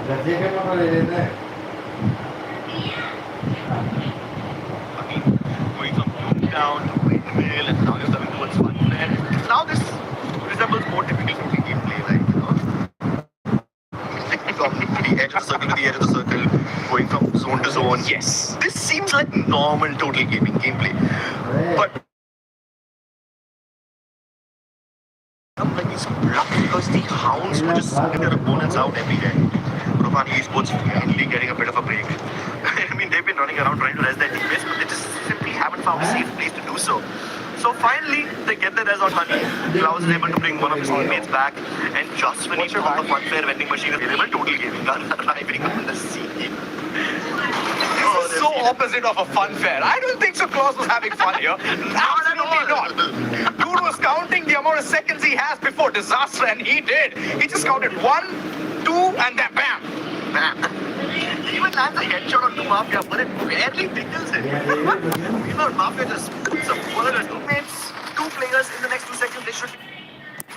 Going from down to windmill and now you're coming towards funfair. Now this resembles more typical shooting gameplay, like from the edge of the circle to the edge of the circle, going from zone to zone. Yes, this seems like normal total gaming gameplay, but like these blocks because the hounds were just sucking their opponents out every day. Rufani Esports finally getting a bit of a break. I mean, they've been running around trying to res their teammates, but they just simply haven't found a safe place to do so. So finally, they get the res on Honey. Klaus is able to bring one of his teammates back, and just when he found the funfair vending machine available, total gaming are arriving on the scene. This is so opposite of a fun fair. I don't think so. Klaus was having fun here. Absolutely not. Dude was counting the amount of seconds he has before disaster, and he did. He just counted 1, 2, and then bam. Bam. He even lands a headshot on 2 Mafia, but it barely tickles him. Meanwhile, Mafia just puts a bullet at teammates. 2 players in the next 2 seconds, they should be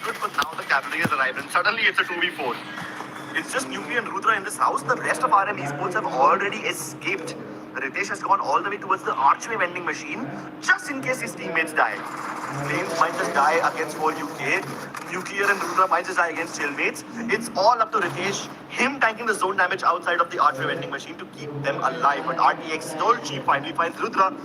good, but now the cavalry has arrived, and suddenly it's a 2v4. It's just Nuclear and Rudra in this house. The rest of RM Esports have already escaped. Ritesh has gone all the way towards the archway vending machine, just in case his teammates die. Flames might just die against 4UK. Nuclear and Rudra might just die against Chillmates. It's all up to Ritesh, him tanking the zone damage outside of the archway vending machine to keep them alive. But RTX Dolce finally finds Rudra.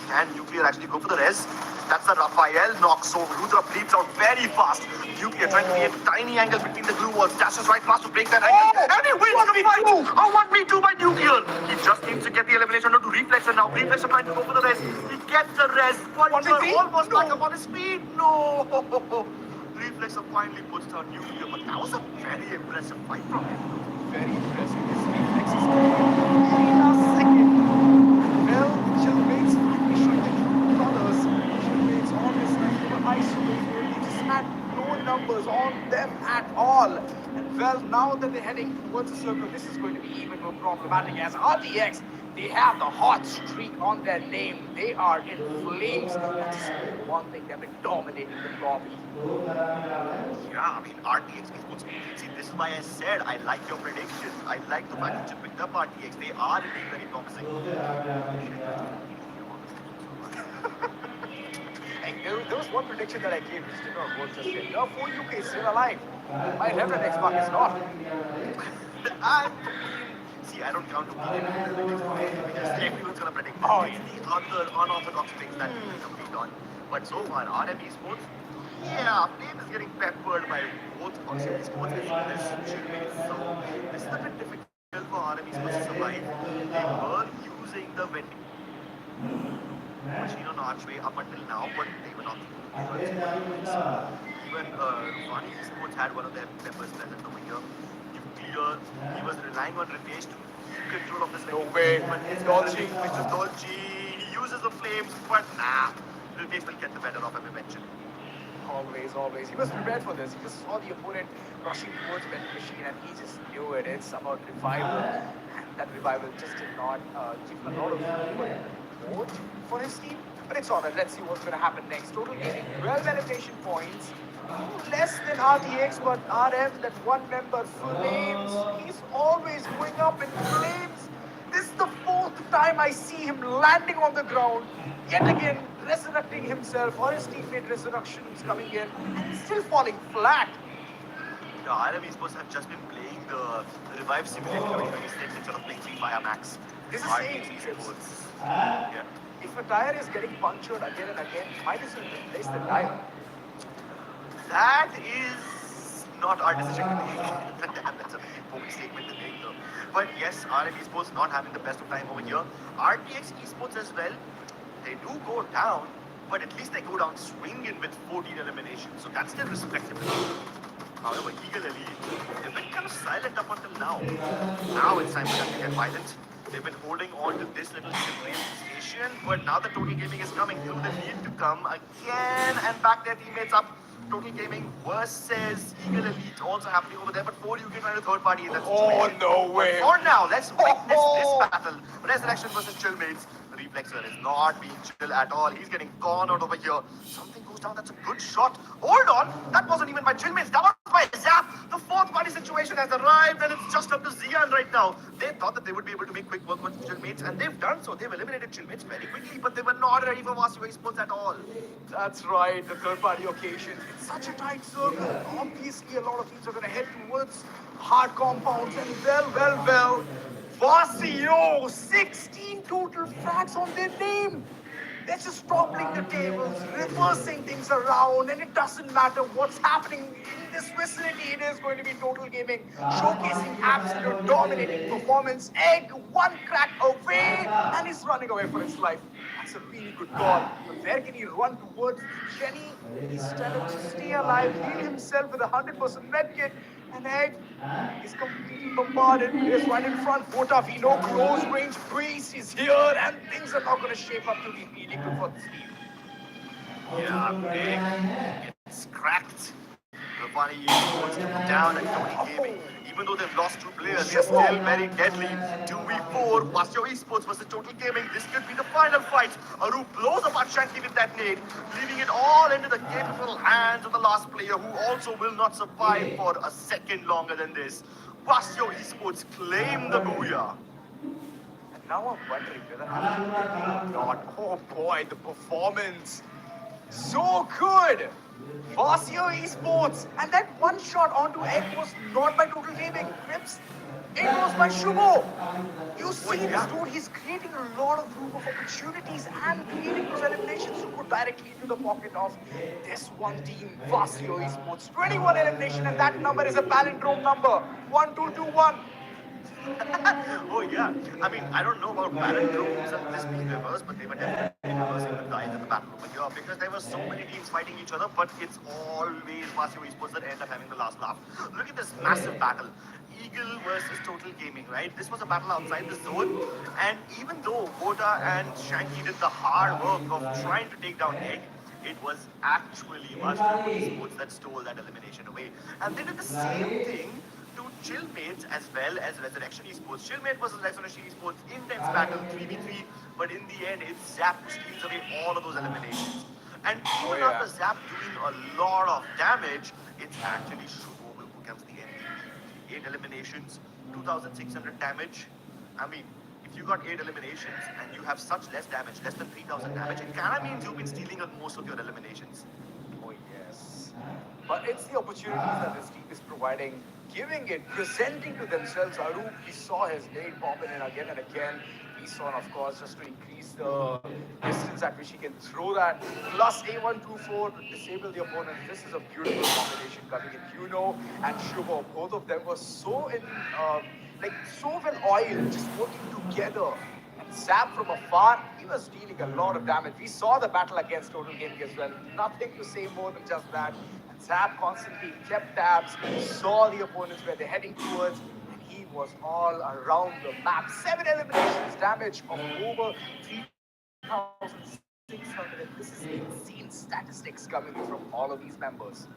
Can Nuclear actually go for the res? That's a Raphael knock, so Rudra bleeds out very fast. Nuclear trying to create a tiny angle between the glue walls. Dashes right past to break that angle. And he wins the fight! A 1v2 by Nuclear. He just needs to get the elimination onto Reflex, and now Reflex are trying to go for the res. He gets the res. Puncher almost back up on his feet. No! Reflex finally puts down Nuclear, but that was a very impressive fight from him. Very impressive. This Reflex is the last second. Well, Chillmates finally showing the true colors. Chillmates always like they were isolated. They just had no numbers on them at all. And well, now that they're heading towards the circle, this is going to be even more problematic as RTX. They have the hot streak on their name. They are in flames. That's one thing, they've been dominating the lobby. Yeah, I mean, RTX Esports. See, this is why I said I like your prediction. I like the fact that you picked up RTX. They are indeed very promising. And there was one prediction that I gave which did not work just yet. No, 4UK is still alive. My Reverend X-Mark is not. See, I don't count to be because everyone's gonna predict. Oh, it's the other unorthodox things that we compete on. But so far, RM Esports, yeah, Flame is getting peppered by both Oxygen Esports as well as Chillmates. So this is a bit difficult for RM Esports to survive. They were using the vending machine on Archway up until now, but they were not. Even Rufani Esports had one of their members present over here. Nuclear, he was relying on Ritesh to keep control of this. No way. But it's Dolce, Mr. Dolce, he uses the flames, but nah, Ritesh will get the better of him eventually. Always, always. He was prepared for this. He just saw the opponent rushing towards the vending machine and he just knew it. It's about revival. And that revival just did not give a lot of support for his team. But it's alright. Let's see what's going to happen next. Total gaming, 12 elevation points. Less than RTX, but RM, that one member, Flames, he's always going up in flames. This is the 4th time I see him landing on the ground. Yet again, resurrecting himself, or his teammate Resurrection is coming in and still falling flat. The RM Esports have just been playing the Revive Simulator 2026 instead of playing Free Fire Max. This is RTX saying Esports. Yeah. if a tire is getting punctured again and again, might as well replace the tire. That is not our decision to make. Damn, that's a bold statement to make though. But yes, RM Esports not having the best of time over here. RTX Esports as well, they do go down, but at least they go down swinging with 14 eliminations. So that's still respectable. However, Eagle Elite, they've been kind of silent up until now. Now it's time for them to get violent. They've been holding on to this little station, but now the Total Gaming is coming through. They need to come again and back their teammates up. Total Gaming versus Eagle Elite also happening over there, but 4UK trying to third party. That's Oh, no way. For now, let's witness this battle. Resurrection versus Chillmates. Reflexer is not being chill at all. He's getting cornered over here. Something goes down. That's a good shot. Hold on. That wasn't even by Chillmates. That was by Zap. The fourth party situation has arrived and it's just up to Zian right now. They thought that they would be able to make quick work with Chillmates and they've done so. They've eliminated Chillmates very quickly, but they were not ready for Vasio Esports at all. That's right, the third party occasion. It's such a tight circle. Obviously, a lot of teams are going to head towards hard compounds. And well. Vasio, 16 total frags on their name. They're just toppling the tables, reversing things around, and it doesn't matter what's happening in this vicinity. It is going to be Total Gaming, showcasing absolute dominating performance. Egg, one crack away, and he's running away for his life. That's a really good call. But where can he run towards? Jenny, he's trying to stay alive, heal himself with a 100% medkit. And Egg is completely bombarded. He's right in front. Votavino, close range breeze is here, and things are not going to shape up to be really good for this team. Yeah, it's cracked. Ravani wants to put down at Tony Gaming. Even though they've lost two players, they're still very deadly. 2v4, Vasio Esports versus Total Gaming. This could be the final fight. Aru blows apart Shanky with that nade, leaving it all into the capable hands of the last player, who also will not survive for a second longer than this. Vasio Esports claim the booyah. And now I'm wondering whether I'm not. Oh boy, the performance. So good! Vasio Esports, and that one shot onto Egg was not by Total Gaming. Grips, it was by Shubho. You see this dude, he's creating a lot of group of opportunities and creating those eliminations to go directly into the pocket of this one team, Vasio Esports. 21 elimination, and that number is a palindrome number. 1221. Oh yeah, I mean, I don't know about palindromes and this being reversed, but they were definitely reversing the guys in the battle over here because there were so many teams fighting each other, but it's always Vasio Esports that end up having the last laugh. Look at this massive battle. Eagle versus Total Gaming, right? This was a battle outside the zone, and even though Voda and Shanky did the hard work of trying to take down Egg, it was actually Vasio Esports that stole that elimination away. And they did the same thing to Chillmates as well as Resurrection Esports. Chillmate versus Resurrection Esports, intense battle, 3v3, but in the end, it's Zap who steals away all of those eliminations. And even after Zap doing a lot of damage, it's actually Shubho who becomes the MVP. 8 eliminations, 2,600 damage. I mean, if you got 8 eliminations and you have such less damage, less than 3,000 damage, it kind of means you've been stealing on most of your eliminations. Oh yes. But it's the opportunities that this team is providing, giving it, presenting to themselves. Aru, we saw his nade popping in again and again. We saw, of course, just to increase the distance at which he can throw that. Plus A124 to disable the opponent. This is a beautiful combination coming in. Yuno and Shubho, both of them were so so well oiled, just working together. And Zap from afar, he was dealing a lot of damage. We saw the battle against Total Gaming as well. Nothing to say more than just that. And Zap constantly kept tabs, saw the opponents where they're heading towards, and he was all around the map. 7 eliminations, damage of over 3,600. This is insane statistics coming in from all of these members.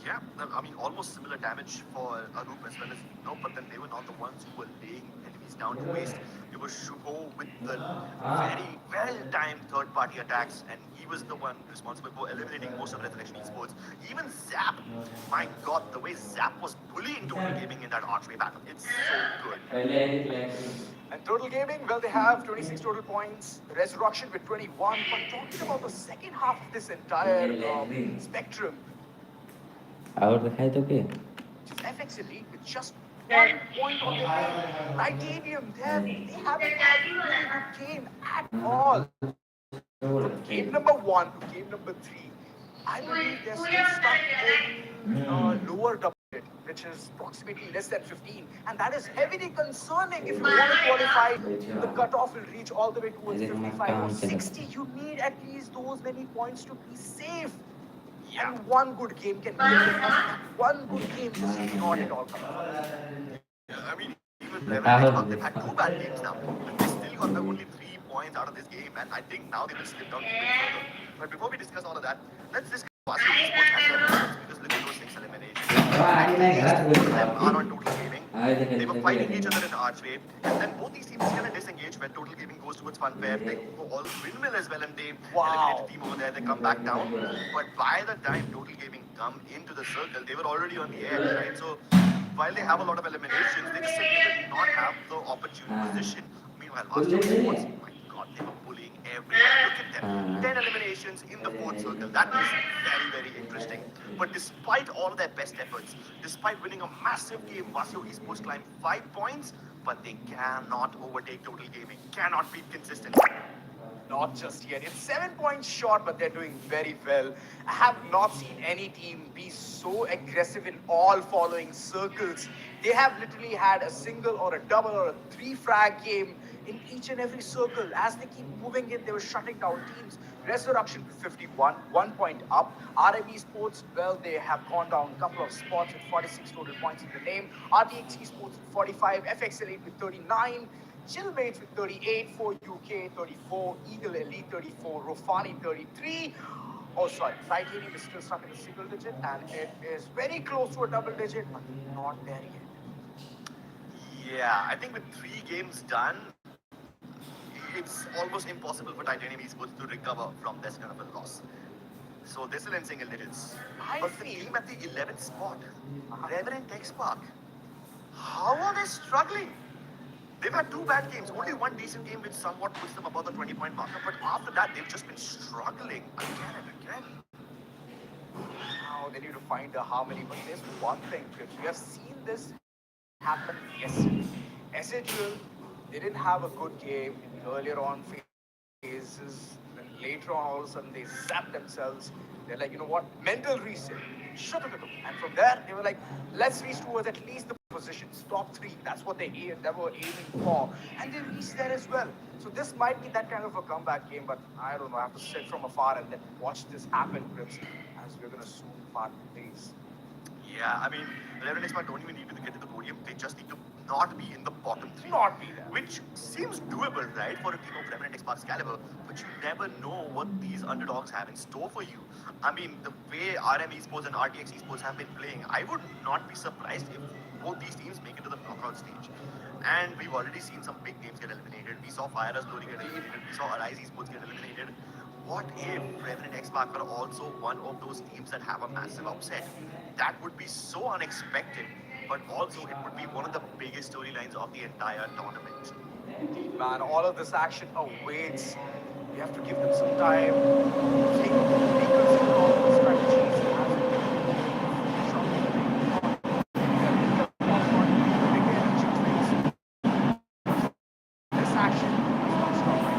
Yeah, I mean, almost similar damage for Arup as well as no, but then they were not the ones who were laying enemies down to waste. It was Shubho with the very well-timed third-party attacks, and he was the one responsible for eliminating most of Resurrection Esports. Even Zap, my god, the way Zap was bullying Total Gaming in that archway battle, it's so good. And Total Gaming, well, they have 26 total points, Resurrection with 21, but talking about the second half of this entire spectrum, और दिखाई तो क्या which is FX Elite with just 1 point on their name. Titanium, they haven't had a really good game at all. From game number 1 to game number 3, I believe they're still stuck in lower double it, which is approximately less than 15. And that is heavily concerning. If you want to qualify, the cutoff will reach all the way towards 55 or 60. You need at least those many points to be safe. Yeah. And one good game can be enough. One good game just not at all. I mean, even they've had 2 bad games now, but they still got only 3 points out of this game, and I think now they will slip down even further. But before we discuss all of that, let's discuss Vasio Esports and their results, because look at those 6 eliminations. At least 4 of them are on Total Gaming. They were fighting each other in the archway, and then both these teams kind of disengage when Total Gaming goes goes towards Funfair. They go all windmill as well, and they Wow. eliminate a team over there. They come back down. But by the time Total Gaming come into the circle, they were already on the edge, right? So while they have a lot of eliminations, they just simply did not have the opportune position. Meanwhile, Master Sports, my God, they were bullying everyone. Look at them. 10 eliminations in the fourth circle. That is very, very interesting. But despite all of their best efforts, despite winning a massive game, Vasio Esports climbed 5 points, but they cannot overtake Total Gaming, cannot beat consistency. Not just yet. It's 7 points short, but they're doing very well. I have not seen any team be so aggressive in all following circles. They have literally had a single or a double or a three frag game in each and every circle. As they keep moving in, they were shutting down teams. Resurrection with 51, 1 point up. RME Sports, well, they have gone down a couple of spots with 46 total points in the name. RTX Sports with 45, FX8 with 39. Chillmates with 38, 4UK 34, Eagle Elite 34, Rofani 33. Oh, sorry, Titanium is still stuck in the single digit, and it is very close to a double digit, but not there yet. Yeah, I think with 3 games done, it's almost impossible for Titanium Esports to recover from this kind of a loss. So they're still in single digits. But the team at the 11th spot, Reverend Tech Spark, how are they struggling? They've had 2 bad games, only 1 decent game which somewhat puts them above the 20-point marker, but after that they've just been struggling again and again. Now they need to find the harmony, but there's one thing, Chris. We have seen this happen yesterday. SHL, they didn't have a good game in the earlier on phases. Then later on, all of a sudden, they zapped themselves. They're like, you know what? Mental reset. Shut up. And from there, they were like, let's reach towards at least the positions, top 3. That's what they were aiming for. And they reached there as well. So this might be that kind of a comeback game, but I don't know. I have to sit from afar and then watch this happen, Grips, as we're going to soon part ways. Yeah, I mean, Reverend Tech Spark don't even need to get to the podium, they just need to not be in the bottom 3. Not be there. Which seems doable, right, for a team of Reverend Tech Spark's caliber, but you never know what these underdogs have in store for you. I mean, the way RM Esports and RTX Esports have been playing, I would not be surprised if both these teams make it to the knockout stage. And we've already seen some big names get eliminated. We saw Fire's Glory get eliminated. We saw Arise Esports get eliminated. What if Reverend X Spark are also one of those teams that have a massive upset? That would be so unexpected, but also it would be one of the biggest storylines of the entire tournament. Indeed, man. All of this action awaits. We have to give them some time. Take reconsider all of the strategies. This action is not stop by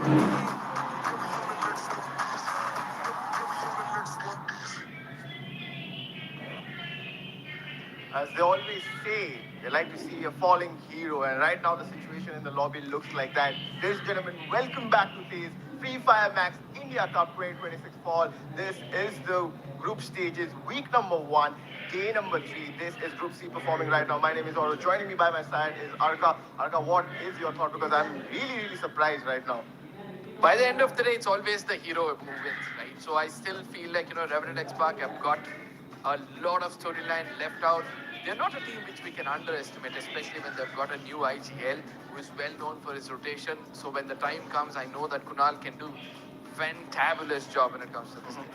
As they always say, they like to see a falling hero, and right now the situation in the lobby looks like that. Ladies and gentlemen, welcome back to FaZe Free Fire Max India Cup 2026 Fall. This is the group stages, week number 1, day number 3. This is Group C performing right now. My name is Oro. Joining me by my side is Arka. Arka, what is your thought? Because I'm really, really surprised right now. By the end of the day, it's always the hero who wins, right? So I still feel like, Revenant X Park have got a lot of storyline left out. They're not a team which we can underestimate, especially when they've got a new IGL who is well known for his rotation. So when the time comes, I know that Kunal can do fantabulous job when it comes to this game.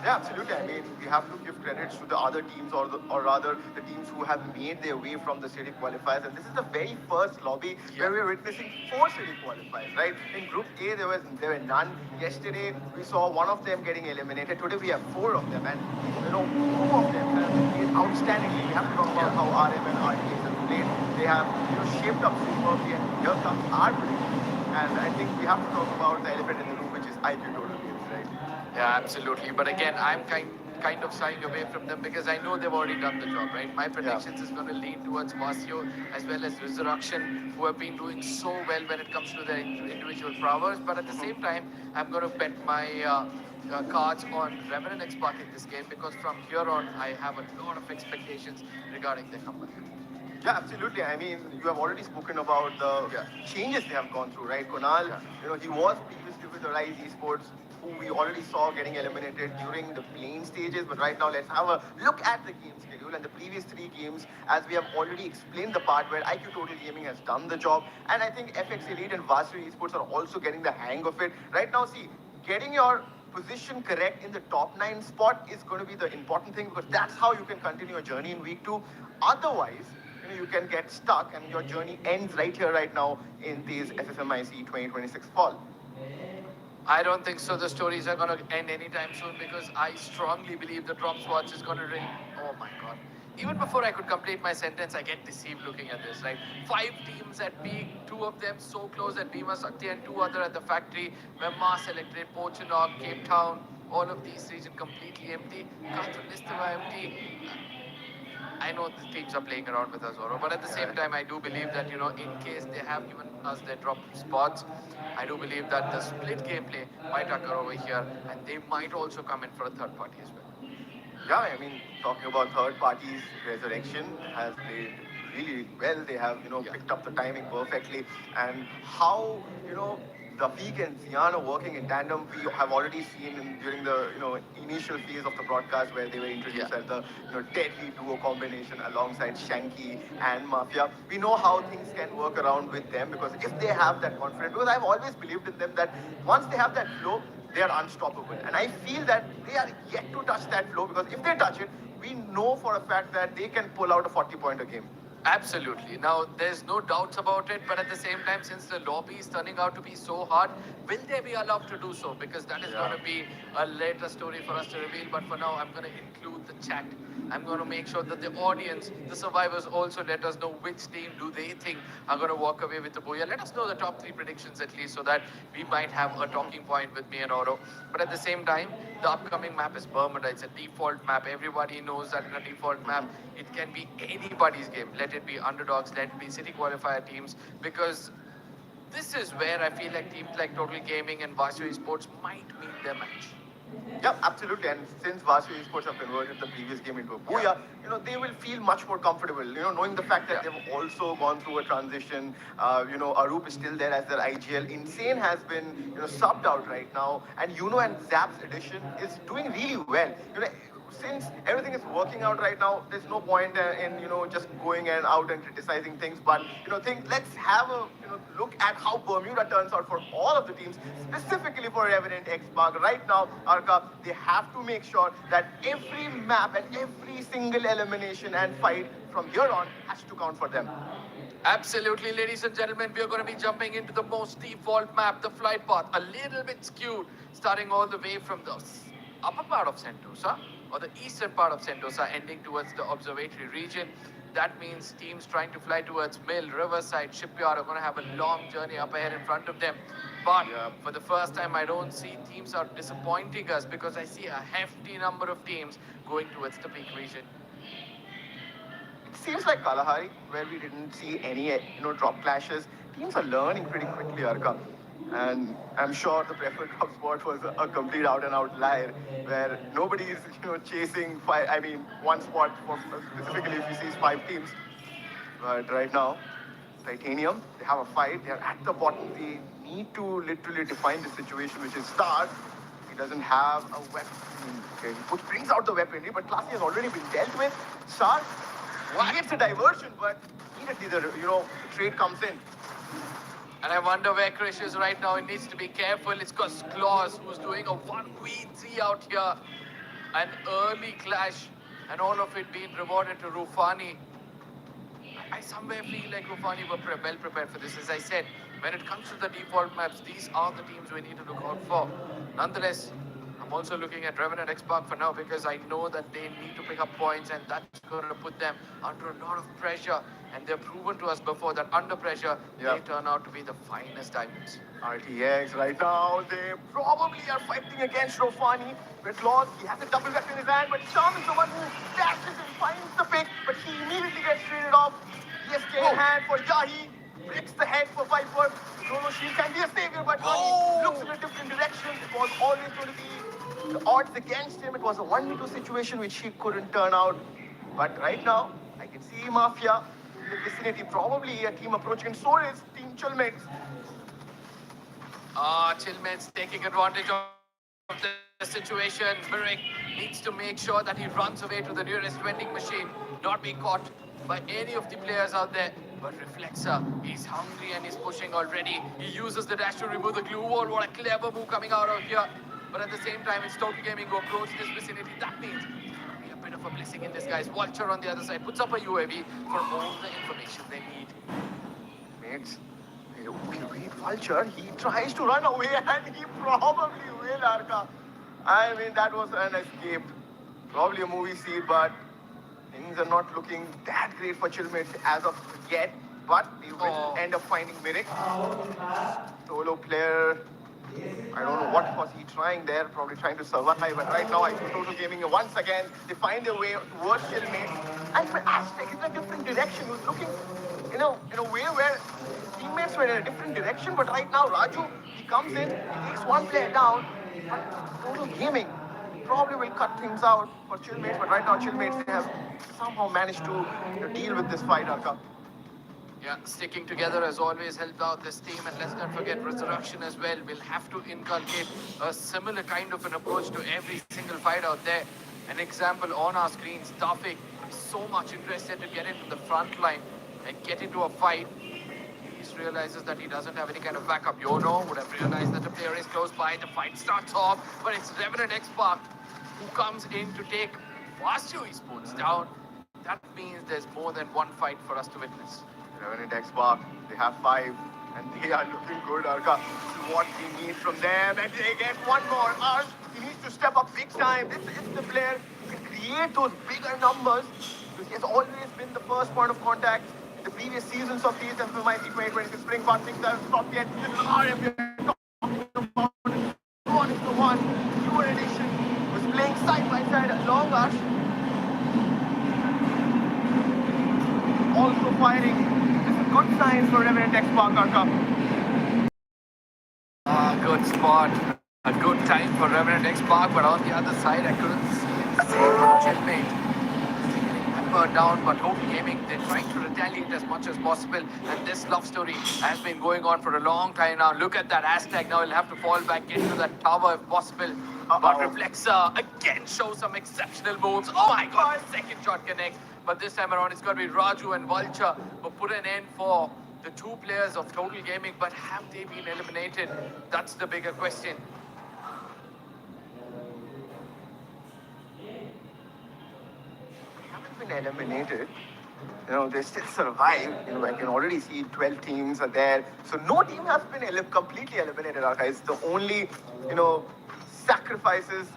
Yeah, absolutely. I mean, we have to give credits to the other teams, or rather, the teams who have made their way from the city qualifiers. And this is the very first lobby where we're witnessing 4 city qualifiers, right? In Group A, there were none. Yesterday, we saw one of them getting eliminated. Today, we have 4 of them, and 2 of them have played outstandingly. We have to talk about how RM and RTX have played. They have shaped up superbly, and here comes our prediction. And I think we have to talk about the elephant in the room, which is IQ total games, right? Yeah, absolutely. But again, I'm kind of shying away from them because I know they've already done the job, right? My predictions is going to lean towards Vasio as well as Resurrection, who have been doing so well when it comes to their individual prowess. But at the same time, I'm going to bet my cards on Revenant X Park in this game because from here on, I have a lot of expectations regarding their comeback. Yeah, absolutely. I mean, you have already spoken about the changes they have gone through, right? Kunal, he was previously with the Rise Esports, who we already saw getting eliminated during the playing stages. But right now, let's have a look at the game schedule and the previous 3 games, as we have already explained the part where IQ Total Gaming has done the job. And I think FX Elite and Vasri Esports are also getting the hang of it. Right now, see, getting your position correct in the top 9 spot is going to be the important thing, because that's how you can continue your journey in week 2. Otherwise, you can get stuck and your journey ends right here, right now in these FFMIC 2026 fall. I don't think so. The stories are going to end anytime soon because I strongly believe the drop swatch is going to ring. Oh my god. Even before I could complete my sentence, I get deceived looking at this, right? 5 teams at peak, 2 of them so close at Bhima Sakti and 2 other at the factory, where Mars Electric, Pochenog, Cape Town, all of these regions completely empty. Kathu Nistava empty. I know the teams are playing around with us, Oro, but at the same time, I do believe that, in case they have given us their drop spots, I do believe that the split gameplay might occur over here, and they might also come in for a third party as well. Yeah, I mean, talking about third parties, Resurrection has played really well. They have, picked up the timing perfectly. And how, Dafiq and Zian are working in tandem, we have already seen during the, initial phase of the broadcast where they were introduced as the, deadly duo combination alongside Shanky and Mafia. We know how things can work around with them, because if they have that confidence, because I've always believed in them that once they have that flow, they are unstoppable. And I feel that they are yet to touch that flow, because if they touch it, we know for a fact that they can pull out a 40-pointer game. Absolutely. Now, there's no doubts about it, but at the same time, since the lobby is turning out to be so hard, will they be allowed to do so? Because that is going to be a later story for us to reveal. But for now, I'm going to include the chat. I'm going to make sure that the audience, the survivors, also let us know which team do they think are going to walk away with the booyah. Let us know the top 3 predictions at least, so that we might have a talking point with me and Oro. But at the same time, the upcoming map is Bermuda. It's a default map. Everybody knows that in a default map, it can be anybody's game. Let it be underdogs, let it be city qualifier teams, because this is where I feel like teams like Total Gaming and Vasio Esports might meet their match. Yeah, absolutely. And since Vasio Esports have converted the previous game into a booyah, they will feel much more comfortable, knowing the fact that they've also gone through a transition. Arup is still there as their IGL. Insane has been, subbed out right now. And and Zap's addition is doing really well. Since everything is working out right now, there's no point in just going and out and criticizing things. But let's have a look at how Bermuda turns out for all of the teams, specifically for Revenant X Park. Right now, Arka, they have to make sure that every map and every single elimination and fight from here on has to count for them. Absolutely, ladies and gentlemen, we are going to be jumping into the most default map, the flight path, a little bit skewed, starting all the way from the upper part of Sentosa, or the eastern part of Sentosa, ending towards the observatory region. that means teams trying to fly towards Mill, Riverside, Shipyard are going to have a long journey up ahead in front of them. But for the first time, I don't see teams are disappointing us because I see a hefty number of teams going towards the peak region. It seems like Kalahari, where we didn't see any, drop clashes. Teams are learning pretty quickly, Arka. And I'm sure the preferred drop spot was a complete out and out liar, where nobody is, chasing five. I mean, one spot for specifically if you see five teams. But right now, Titanium, they have a fight. They are at the bottom. They need to literally define the situation, which is Star. He doesn't have a weapon. Okay, which brings out the weaponry, but Classy has already been dealt with. Star creates a diversion, but immediately the trade comes in. And I wonder where Krish is right now. He needs to be careful. It's got Claus, who's doing a 1v3 out here. An early clash, and all of it being rewarded to Rufani. I somewhere feel like Rufani were well prepared for this. As I said, when it comes to the default maps, these are the teams we need to look out for. Nonetheless, I'm also looking at Revenant X-Park for now because I know that they need to pick up points, and that's going to put them under a lot of pressure. And they've proven to us before that under pressure, they turn out to be the finest diamonds. RTX right now, they probably are fighting against Rofani. With Claus, he has a double weapon in his hand, but Sham is the one who dashes and finds the pick, but he immediately gets traded off. ESK in hand for Yahi, breaks the head for Viper. Chrono Shield can be a savior, but Yahi looks in a different direction. It was always going to be the odds against him. It was a 1v2 situation which he couldn't turn out. But right now, I can see Mafia in the vicinity, probably a team approaching, and so is Team Chillmates. Chillmates taking advantage of the situation. Mirik needs to make sure that he runs away to the nearest vending machine, not be caught by any of the players out there. But Reflexer, he's hungry and he's pushing already. He uses the dash to remove the glue wall. What a clever move coming out of here. But at the same time, it's Total Gaming who approach this vicinity. That means a bit of a blessing in disguise. Vulture on the other side puts up a UAV for all the information they need. Mates, wait, Vulture, he tries to run away and he probably will, Arka. I mean, that was an escape. Probably a movie scene, but things are not looking that great for Chillmates as of yet. But they will end up finding Mirik. Solo player. I don't know what was he trying there, probably trying to survive, but right now I see Total Gaming once again, they find their way towards Chillmates, and Aztec is in a different direction. He was looking, in a way where teammates were in a different direction, but right now Raju, he comes in, he takes one player down, but Total Gaming probably will cut things out for Chillmates, but right now Chillmates, they have somehow managed to deal with this fight, Arka. Yeah, sticking together has always helped out this team, and let's not forget Resurrection as well. We'll have to inculcate a similar kind of an approach to every single fight out there. An example on our screens, Tafik is so much interested to get into the front line and get into a fight. He realizes that he doesn't have any kind of backup. Yono would have realized that the player is close by. The fight starts off, but it's Revenant X-Park who comes in to take Vasu Esports down. That means there's more than one fight for us to witness. Revenant X-Park, they have 5, and they are looking good, Arka. This is what we need from them, and they get one more. Arsh, he needs to step up big time. This is the player who can create those bigger numbers, because he has always been the first point of contact in the previous seasons of these FMIC 2026 Spring Part. Things have stopped yet. This is RM we are talking about. 1-1, newer edition, was playing side by side along Arsh. Also firing. Good signs for Revenant X-Park, Arka. Good spot. A good time for Revenant X-Park, but on the other side, I couldn't see it. Same from Chillmate. Getting down, but Total Gaming, they're trying to retaliate as much as possible. And this love story has been going on for a long time now. Look at that Aztec. Now he'll have to fall back into that tower if possible. But Reflexer again shows some exceptional moves. Oh my god, the second shot connects. But this time around, it's got to be Raju and Vulture who put an end for the two players of Total Gaming. But have they been eliminated? That's the bigger question. They haven't been eliminated. They still survive. I can already see 12 teams are there. So no team has been completely eliminated, Arka. It's the only, sacrifices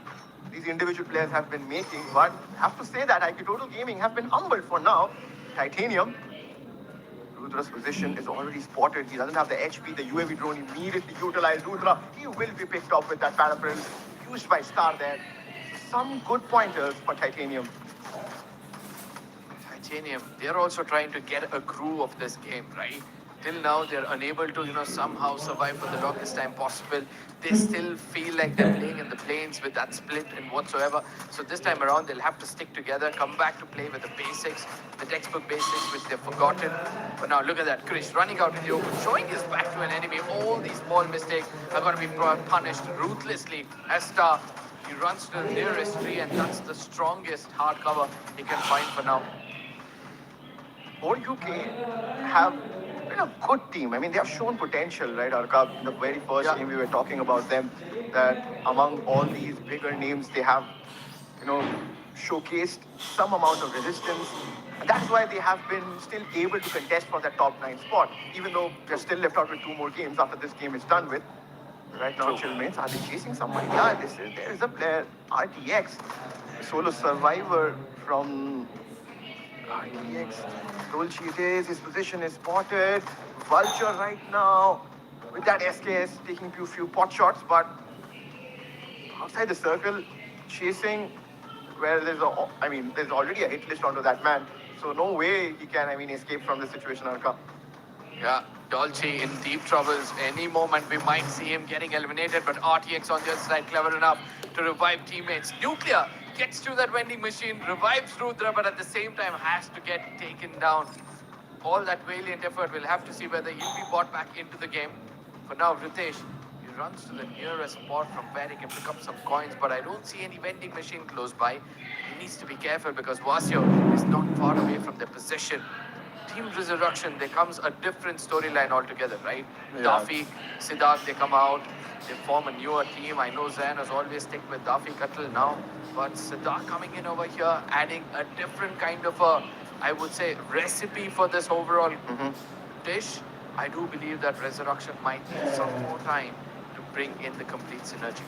these individual players have been making. But I have to say that IQ Total Gaming have been humbled for now. Titanium. Rudra's position is already spotted. He doesn't have the HP. The UAV drone immediately utilized. Rudra, he will be picked off with that paraphrase used by Star there. Some good pointers for Titanium. Titanium, they're also trying to get a groove of this game, right? Till now, they're unable to, somehow survive for the longest time possible. They still feel like they're playing in the plains with that split and whatsoever. So this time around, they'll have to stick together, come back to play with the basics, the textbook basics, which they've forgotten. But now look at that, Krish running out in the open, showing his back to an enemy. All these small mistakes are going to be punished ruthlessly as Star. He runs to the nearest tree, and that's the strongest hard cover he can find for now. Or UK have been a good team. I mean, they have shown potential, right, Arka? In the very first game we were talking about them, that among all these bigger names, they have, showcased some amount of resistance. And that's why they have been still able to contest for that top 9 spot, even though they're still left out with 2 more games after this game is done with. Right now, Chillmates, are they chasing somebody? Yeah, there is a player, RTX, a solo survivor from RTX. Dolce it is, his position is spotted. Vulture right now with that SKS taking a few pot shots, but outside the circle, chasing where there's already a hit list onto that man. So no way he can, escape from this situation, Arka. Yeah, Dolce in deep troubles. Any moment we might see him getting eliminated, but RTX on the other side, clever enough to revive teammates. Nuclear gets to that vending machine, revives Rudra, but at the same time has to get taken down. All that valiant effort, we'll have to see whether he'll be brought back into the game. For now, Ritesh, he runs to the nearest spot from where he can pick up some coins, but I don't see any vending machine close by. He needs to be careful because Vasio is not far away from their position. Team Resurrection, there comes a different storyline altogether, right? Yeah. Daffy, Siddharth, they come out, they form a newer team. I know Zan has always stick with Daffy Katl now, but Siddharth coming in over here, adding a different kind of a, I would say, recipe for this overall dish. I do believe that Resurrection might need some more time to bring in the complete synergy.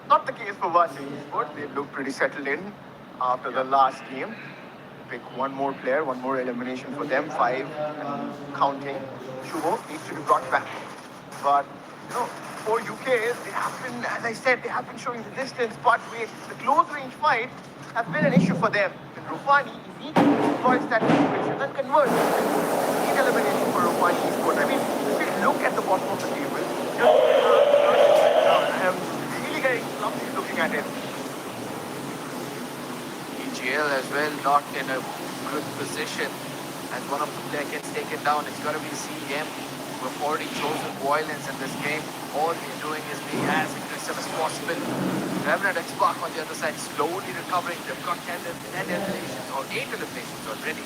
Not the case for Vashi Esports. They look pretty settled in after the last game. Pick one more player, one more elimination for them, 5 and counting. Shubho needs to be brought back. But, for UK, they have been, as I said, they have been showing resistance, but the close range fight has been an issue for them. And Rufani needs to exploit that situation and convert. Need elimination for Rufani Esports. I mean, if you look at the bottom of the table, I am really getting clumsy looking at it. EGL as well, not in a good position. As one of the players gets taken down, it's got to be CM. We've already chosen violence in this game. All we're doing is being as aggressive as possible. Revenant and Spark on the other side, slowly recovering. They've got 10 eliminations or 8 eliminations already.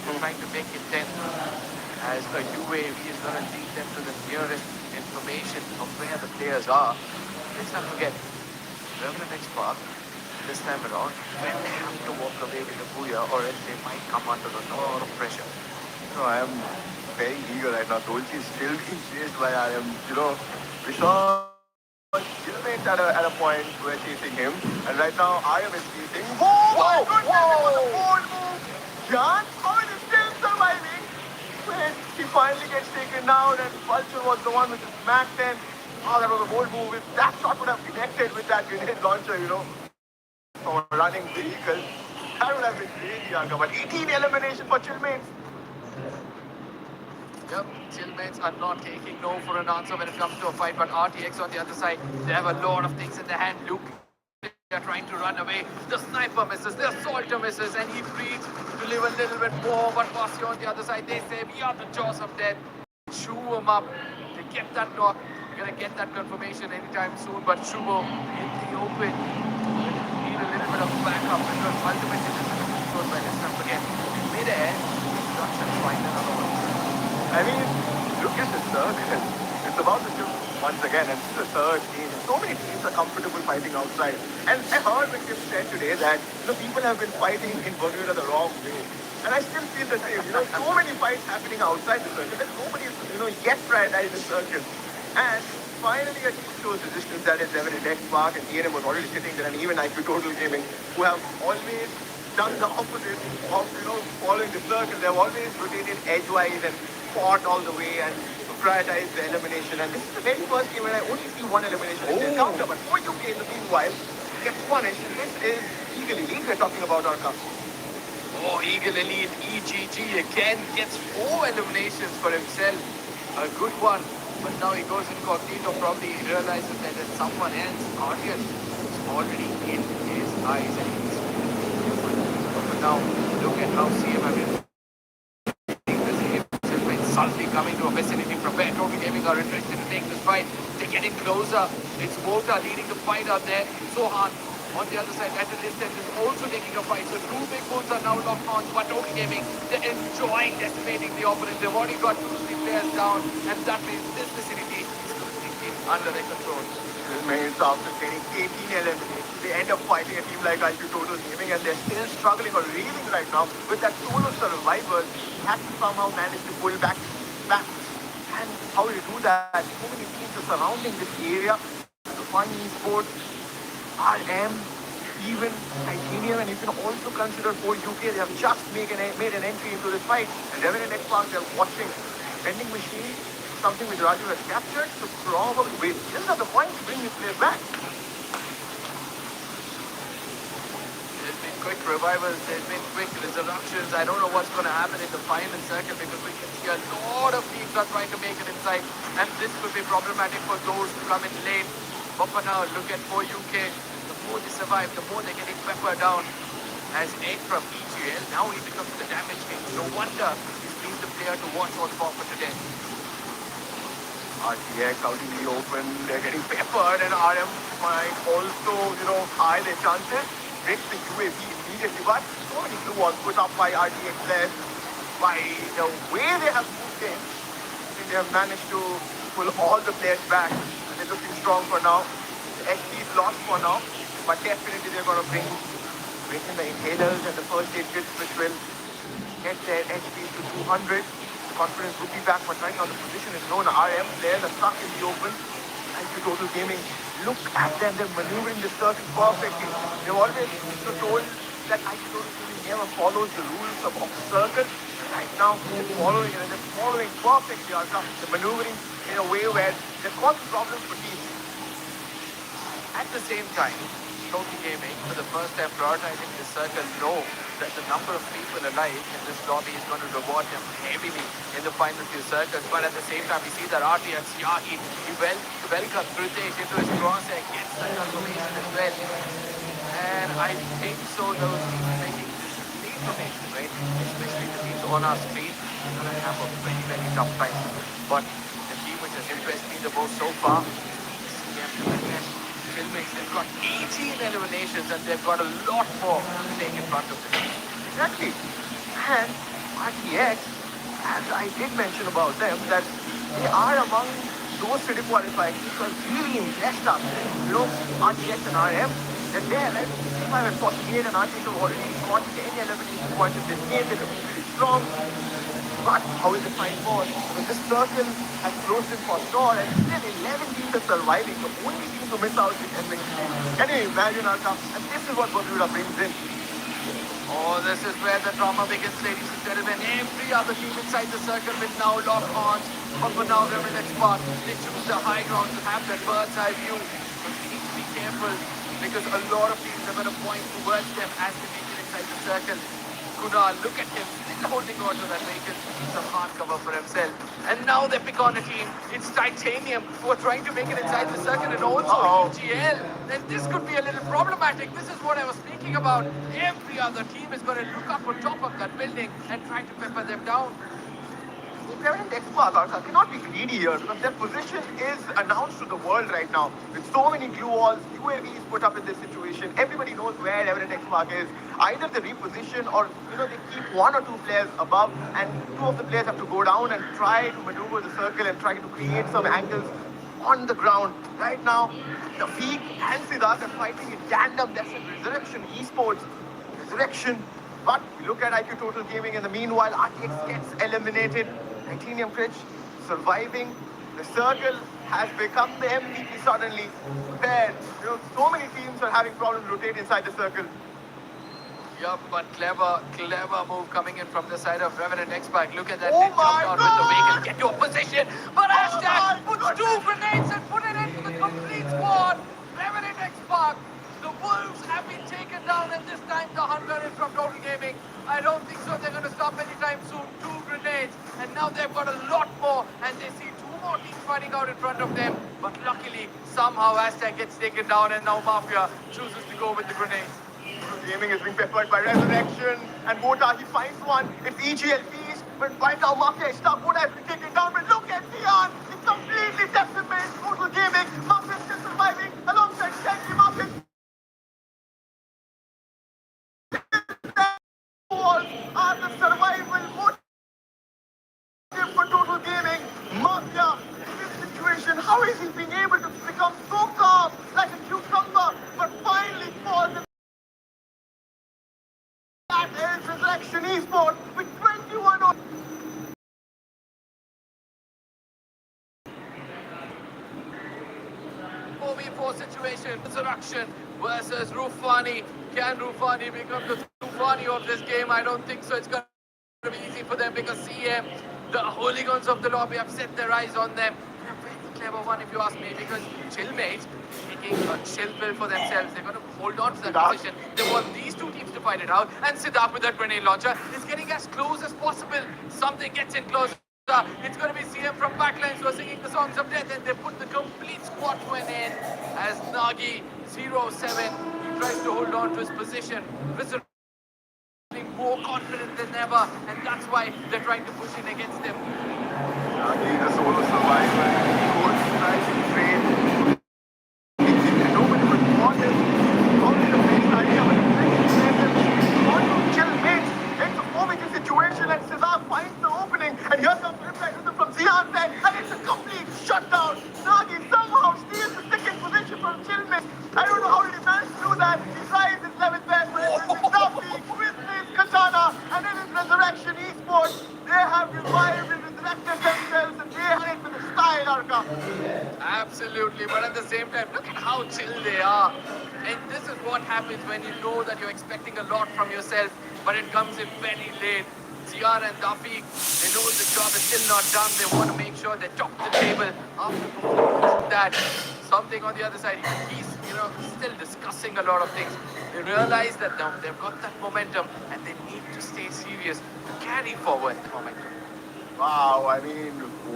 They're trying to make it 10. As a UAV is going to lead them to the nearest information of where the players are. Let's not forget, Revenant and Spark, this time around, when they have to walk away with a booyah, or else they might come under a lot of pressure. I am very eager right now. Dolce is still being chased by RM. Vishal Chillmates at a point where chasing him. And right now, RM is chasing. Whoa! My goodness! It was a bold move! Jan Cohen is still surviving. When he finally gets taken down, and Vulture was the one with his Mac 10. Oh, that was a bold move. If that shot would have connected with that grenade launcher, from a running vehicle, that would have been crazy, Anka. But 18 elimination for Chillmates. Yep, Chillmates are not taking no for an answer when it comes to a fight, but RTX on the other side, they have a lot of things in their hand. Luke, they're trying to run away. The sniper misses, the assaulter misses, and he breathes to live a little bit more. But Vasio on the other side, they say, we are the jaws of death. Chew him up. They get that knock. We're going to get that confirmation anytime soon, but Shubo in the open. Need a little bit of backup because ultimately this is controlled by this time again. Mid-air, Destruction find another one. I mean, look at the circle. It's about to shift once again, and this is the third team. So many teams are comfortable fighting outside. And I heard when Tim said today that people have been fighting in Bermuda the wrong way. And I still feel the same. So many fights happening outside the circle that nobody is, yet prioritized the circle. And finally a team shows resistance, that is Everett X Park, and ENM was already sitting there, and even IQ Total Gaming, who have always done the opposite of, following the circle. They've always rotated edgewise and fought all the way and prioritized the elimination. And this is the very first game where I only see one elimination in the encounter. But for UK, in the meanwhile, gets punished. And this is Eagle Elite we're talking about, our cup. Oh, Eagle Elite, EGG again gets 4 eliminations for himself. A good one. But now he goes incognito. Probably he realizes that there's someone else, Guardian, who's already in his eyes. And he's but now, look at how CM have been suddenly coming to a vicinity from where Total Gaming are interested to take this fight. They're getting closer. It's Volta leading the fight out there. Sohan on the other side at a distance is also taking a fight. So 2 big bulls are now locked on. But Total Gaming, they're enjoying decimating the opponent. They've already got 2-3 players down. And that means this vicinity is completely under their control. This means after getting 18 eliminations, they end up fighting a team like IQ Total Gaming, and they're still struggling or reeling right now with that solo survivor. Has to somehow manage to pull back. And how do you do that? So many teams are surrounding this area. The Fun Esports, RM, even Titanium, and you can also consider for UK, they have just made an entry into this fight. And Revenant X Park, they're watching vending machine, something which Raju has captured, so probably wait. These are the points to bring these players back. There's been quick revivals, there's been quick resurrections. I don't know what's going to happen in the final circle because we can see a lot of teams are trying to make it inside, and this could be problematic for those who come in late. But for now, look at 4UK. The more they survive, the more they're getting peppered down. As Egg from EGL, now he becomes the damage king. No wonder he's been the player to watch out for today. RTX out in the open, they're getting peppered, and RM might also, high their chances. Breaks the UAV immediately, but so many blue walls put up by RTX there. By the way they have moved in, I think they have managed to pull all the players back. They're looking strong for now. The XP is lost for now, but definitely they're going to bring in the inhalers and the first aid kits, which will get their HP to 200. The confidence will be back, but right now the position is known. RM players are stuck in the open. IQ Total Gaming, look at them. They're maneuvering the circle perfectly. They've always told that IQ Total Gaming never follows the rules of the circle. Right now, they're following it, and they're following perfectly. They're maneuvering in a way where they're causing problems for teams. At the same time, Total Gaming, for the first time prioritizing this circle, know that the number of people alive in this lobby is going to reward them heavily in the final few circles. But at the same time, we see that RTX Yahi, he welcomes British into his crosshair, gets the confirmation as well. And I think so those teams making this information, right? Especially the teams on our screen, are going to have a very, very tough time. But the team which has impressed me the most so far is CM. They've got 18 eliminations and they've got a lot more to take in front of them. Exactly. And RTX, as I did mention about them, that they are among those city qualifiers who are really impressed us. RTX and RM, they're there, right? 65 and 48, and RTX have already got 10 elimination points in this game. They're really strong. But how is the fight for? Because this circle has closed in for sure, and still 11 teams are surviving. The only team to miss out is FFT. Can you imagine, Arkham? And this is what Bermuda brings in. Oh, this is where the drama begins, ladies and gentlemen. Every other team inside the circle will now lock on. But for now, they're in the next spot. They choose the high ground to have that bird's eye view. But we need to be careful because a lot of teams are going to point towards them as they make it inside the circle. Kunal, look at him, still holding on to that vehicle. Some hard cover for himself. And now they pick on a team. It's Titanium who are trying to make it inside the circle, and also EGL. And this could be a little problematic. This is what I was speaking about. Every other team is going to look up on top of that building and try to pepper them down. Revenant X Park, Arthur, cannot be greedy here because their position is announced to the world right now. With so many glue walls, UAVs put up in this situation, everybody knows where Revenant X Park is. Either they reposition or they keep 1 or 2 players above, and 2 of the players have to go down and try to maneuver the circle and try to create some angles on the ground. Right now, the Feek and Siddharth are fighting in tandem. That's a Resurrection Esports. Resurrection. But we look at IQ Total Gaming in the meanwhile, RTX gets eliminated. Titanium Critch surviving. The circle has become the MVP suddenly. Where so many teams are having problems rotate inside the circle. Yup, but clever move coming in from the side of Revenant X-Pac. Look at that. Oh They jump my out with the God! vehicle, get your position. But Hashtag my puts goodness! 2 grenades and put it into the complete squad. Revenant X-Pac. The Wolves have been taken down, and this time the hunter is from Total Gaming. I don't think so. They're going to stop anytime soon. 2 grenades, and now they've got a lot more, and they see 2 more teams fighting out in front of them. But luckily, somehow Hashtag gets taken down, and now Mafia chooses to go with the grenades. Gaming is being peppered by Resurrection and Vota. He finds one. It's EGL Feast, but right now Mafia is stuck. Vota has been taken down, but look at Dion. It's completely decimated. Total Gaming. Mafia is still surviving alongside Shanky. Mafia are the survival motive for Total Gaming. Mafia, in this situation, how is he being able to become so calm like a cucumber, but finally falls in that is Resurrection Esports with 21 on 4v4 situation. Resurrection versus Rufani. Can Rufani become the Rufani of this game? I don't think so. It's going to be easy for them because CM, the hooligans of the lobby, have set their eyes on them. A very clever one, if you ask me, because Chillmates taking a chill pill for themselves. They're going to hold on to that position. They want these two teams to fight it out. And Siddharth with that grenade launcher is getting as close as possible. Something gets in close. It's going to be CM from Backlines who are singing the songs of death, and they put the complete squad to an end as Nagi 07 he tries to hold on to his position. Wizard being more confident than ever, and that's why they're trying to push in against him. Nagi, the solo survivor. Goes tries to trade. Nobody would want him. Probably the best idea, but he wants to kill mates. It's a 4v2 situation, and Cesar finds the opening, and here comes Riptide from Zian's end, and it's a complete shutdown. Nagi somehow steals the second position from Chillmate. I don't know how he managed to do that. He tries his 11th best, but it's Duffy with his katana, and it is Resurrection Esports. They have revived and resurrected themselves, and they had it with a style, Arka. Absolutely, but at the same time, look at how chill they are. And this is what happens when you know that you're expecting a lot from yourself, but it comes in very late. Zian and Duffy, they know the job is still not done. They want to make sure they top the table. After that, something on the other side, he's still discussing a lot of things. They realize that now they've got that momentum and they need to stay serious to carry forward the momentum. Wow, I mean,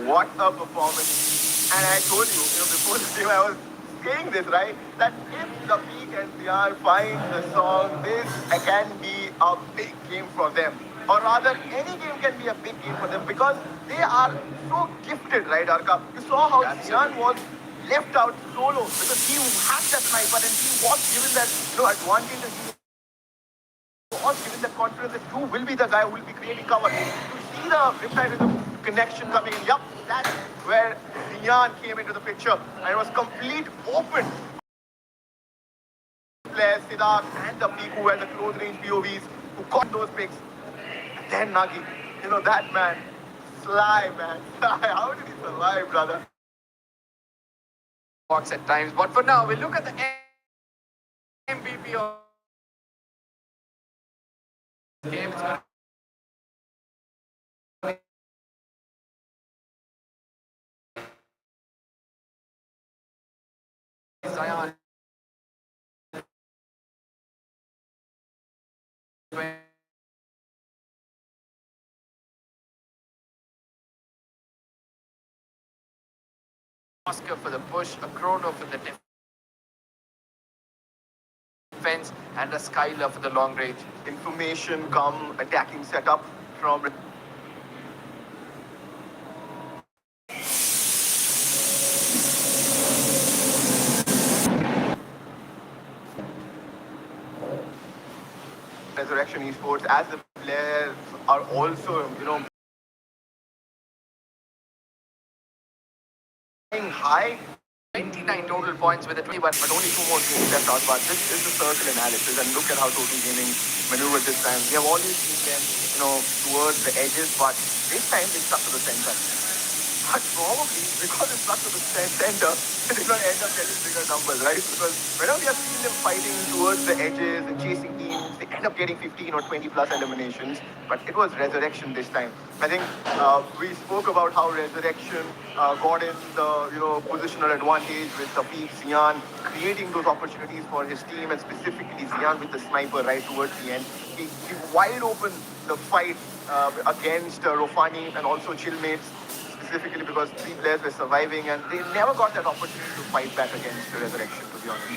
what a performance. And I told you, before the game, I was saying this, right? That if the Peak and Zian find the song, this can be a big game for them. Or rather, any game can be a big game for them because they are so gifted, right, Arka? You saw how Zian was left out solo because he had that sniper and he was given that advantage and he was given that confidence that you will be the guy who will be creating cover. You see the Riptide rhythm connection coming in. Yup, that's where Zian came into the picture and it was complete open. Players, Siddharth and the Peak who had the close range POVs who caught those picks. Then Nagi, that man, Sly, man. How did he survive, brother? Box at times, but for now, we look at the MVP of the game. It's going to be Zion. Oscar for the push, a Chrono for the defense, and a Skylar for the long range. Information come attacking setup from Resurrection Esports as the players are also, high. 29 total points with a 21, but only 2 more games left out. But this is the circle analysis, and look at how Total Gaming maneuvered this time. We have always seen them, towards the edges, but this time they stuck to the center. But probably because it's stuck to the center, they're going to end up getting bigger numbers, right? Because whenever we have seen them fighting towards the edges and chasing teams, they end up getting 15 or 20 plus eliminations. But it was Resurrection this time. I think we spoke about how Resurrection got in the positional advantage with Tafiq Zian creating those opportunities for his team, and specifically Zian with the sniper right towards the end. He wide open the fight against Rofani and also Chillmates, specifically because three players were surviving and they never got that opportunity to fight back against the Resurrection, to be honest.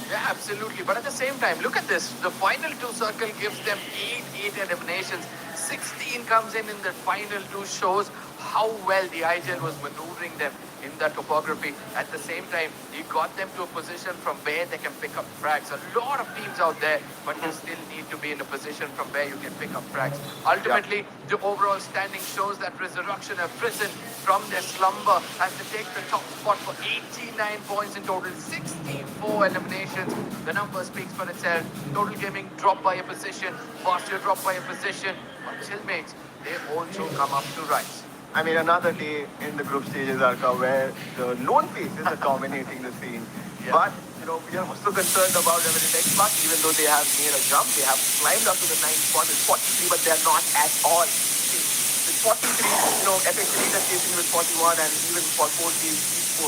Yeah, absolutely. But at the same time, look at this. The final two circle gives them eight eliminations. 16 comes in the final two, shows how well the IGL was maneuvering them in that topography. At the same time, he got them to a position from where they can pick up frags. A lot of teams out there, but you still need to be in a position from where you can pick up frags. Ultimately, the overall standing shows that Resurrection have risen from their slumber as they take the top spot for 89 points in total, 64 eliminations. The number speaks for itself. Total Gaming dropped by a position, Bastia dropped by a position, but Chillmates, they also come up to rise. I mean, another day in the group stages, Arka, where the lone faces are dominating the scene. Yeah. But, we are also concerned about Revenant X-Pac, even though they have made a jump. They have climbed up to the 9th spot with 43, but they are not at all. With 43, FX Elite are chasing with 41, and even for 40,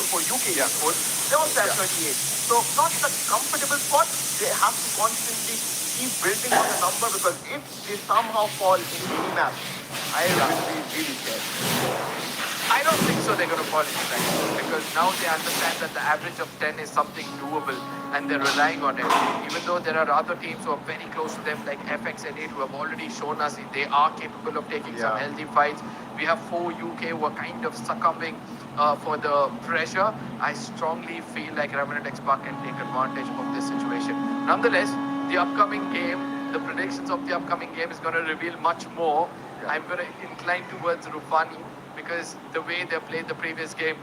for UK sports, they're also at 38. So, not a comfortable spot. They have to constantly keep building on the number, because if they somehow fall in any map, I will be really scared. I don't think so they're going to fall into that, because now they understand that the average of 10 is something doable and they're relying on it. Even though there are other teams who are very close to them, like FX and 8, who have already shown us they are capable of taking some healthy fights. We have 4 UK who are kind of succumbing for the pressure. I strongly feel like Revenant X-Pac can take advantage of this situation. Nonetheless, the upcoming game, the predictions of the upcoming game is going to reveal much more. I'm going to incline towards Rufani, because the way they played the previous game,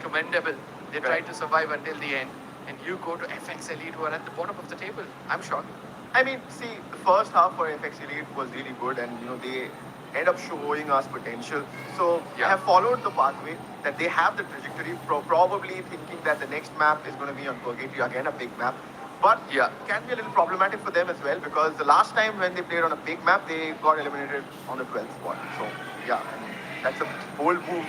commendable. They tried to survive until the end. And you go to FX Elite, who are at the bottom of the table. I'm shocked. I mean, see, the first half for FX Elite was really good, and they end up showing us potential. So they have followed the pathway, that they have the trajectory, probably thinking that the next map is going to be on Purgatory, again a big map. But can be a little problematic for them as well, because the last time when they played on a big map, they got eliminated on the 12th spot. So that's a bold move.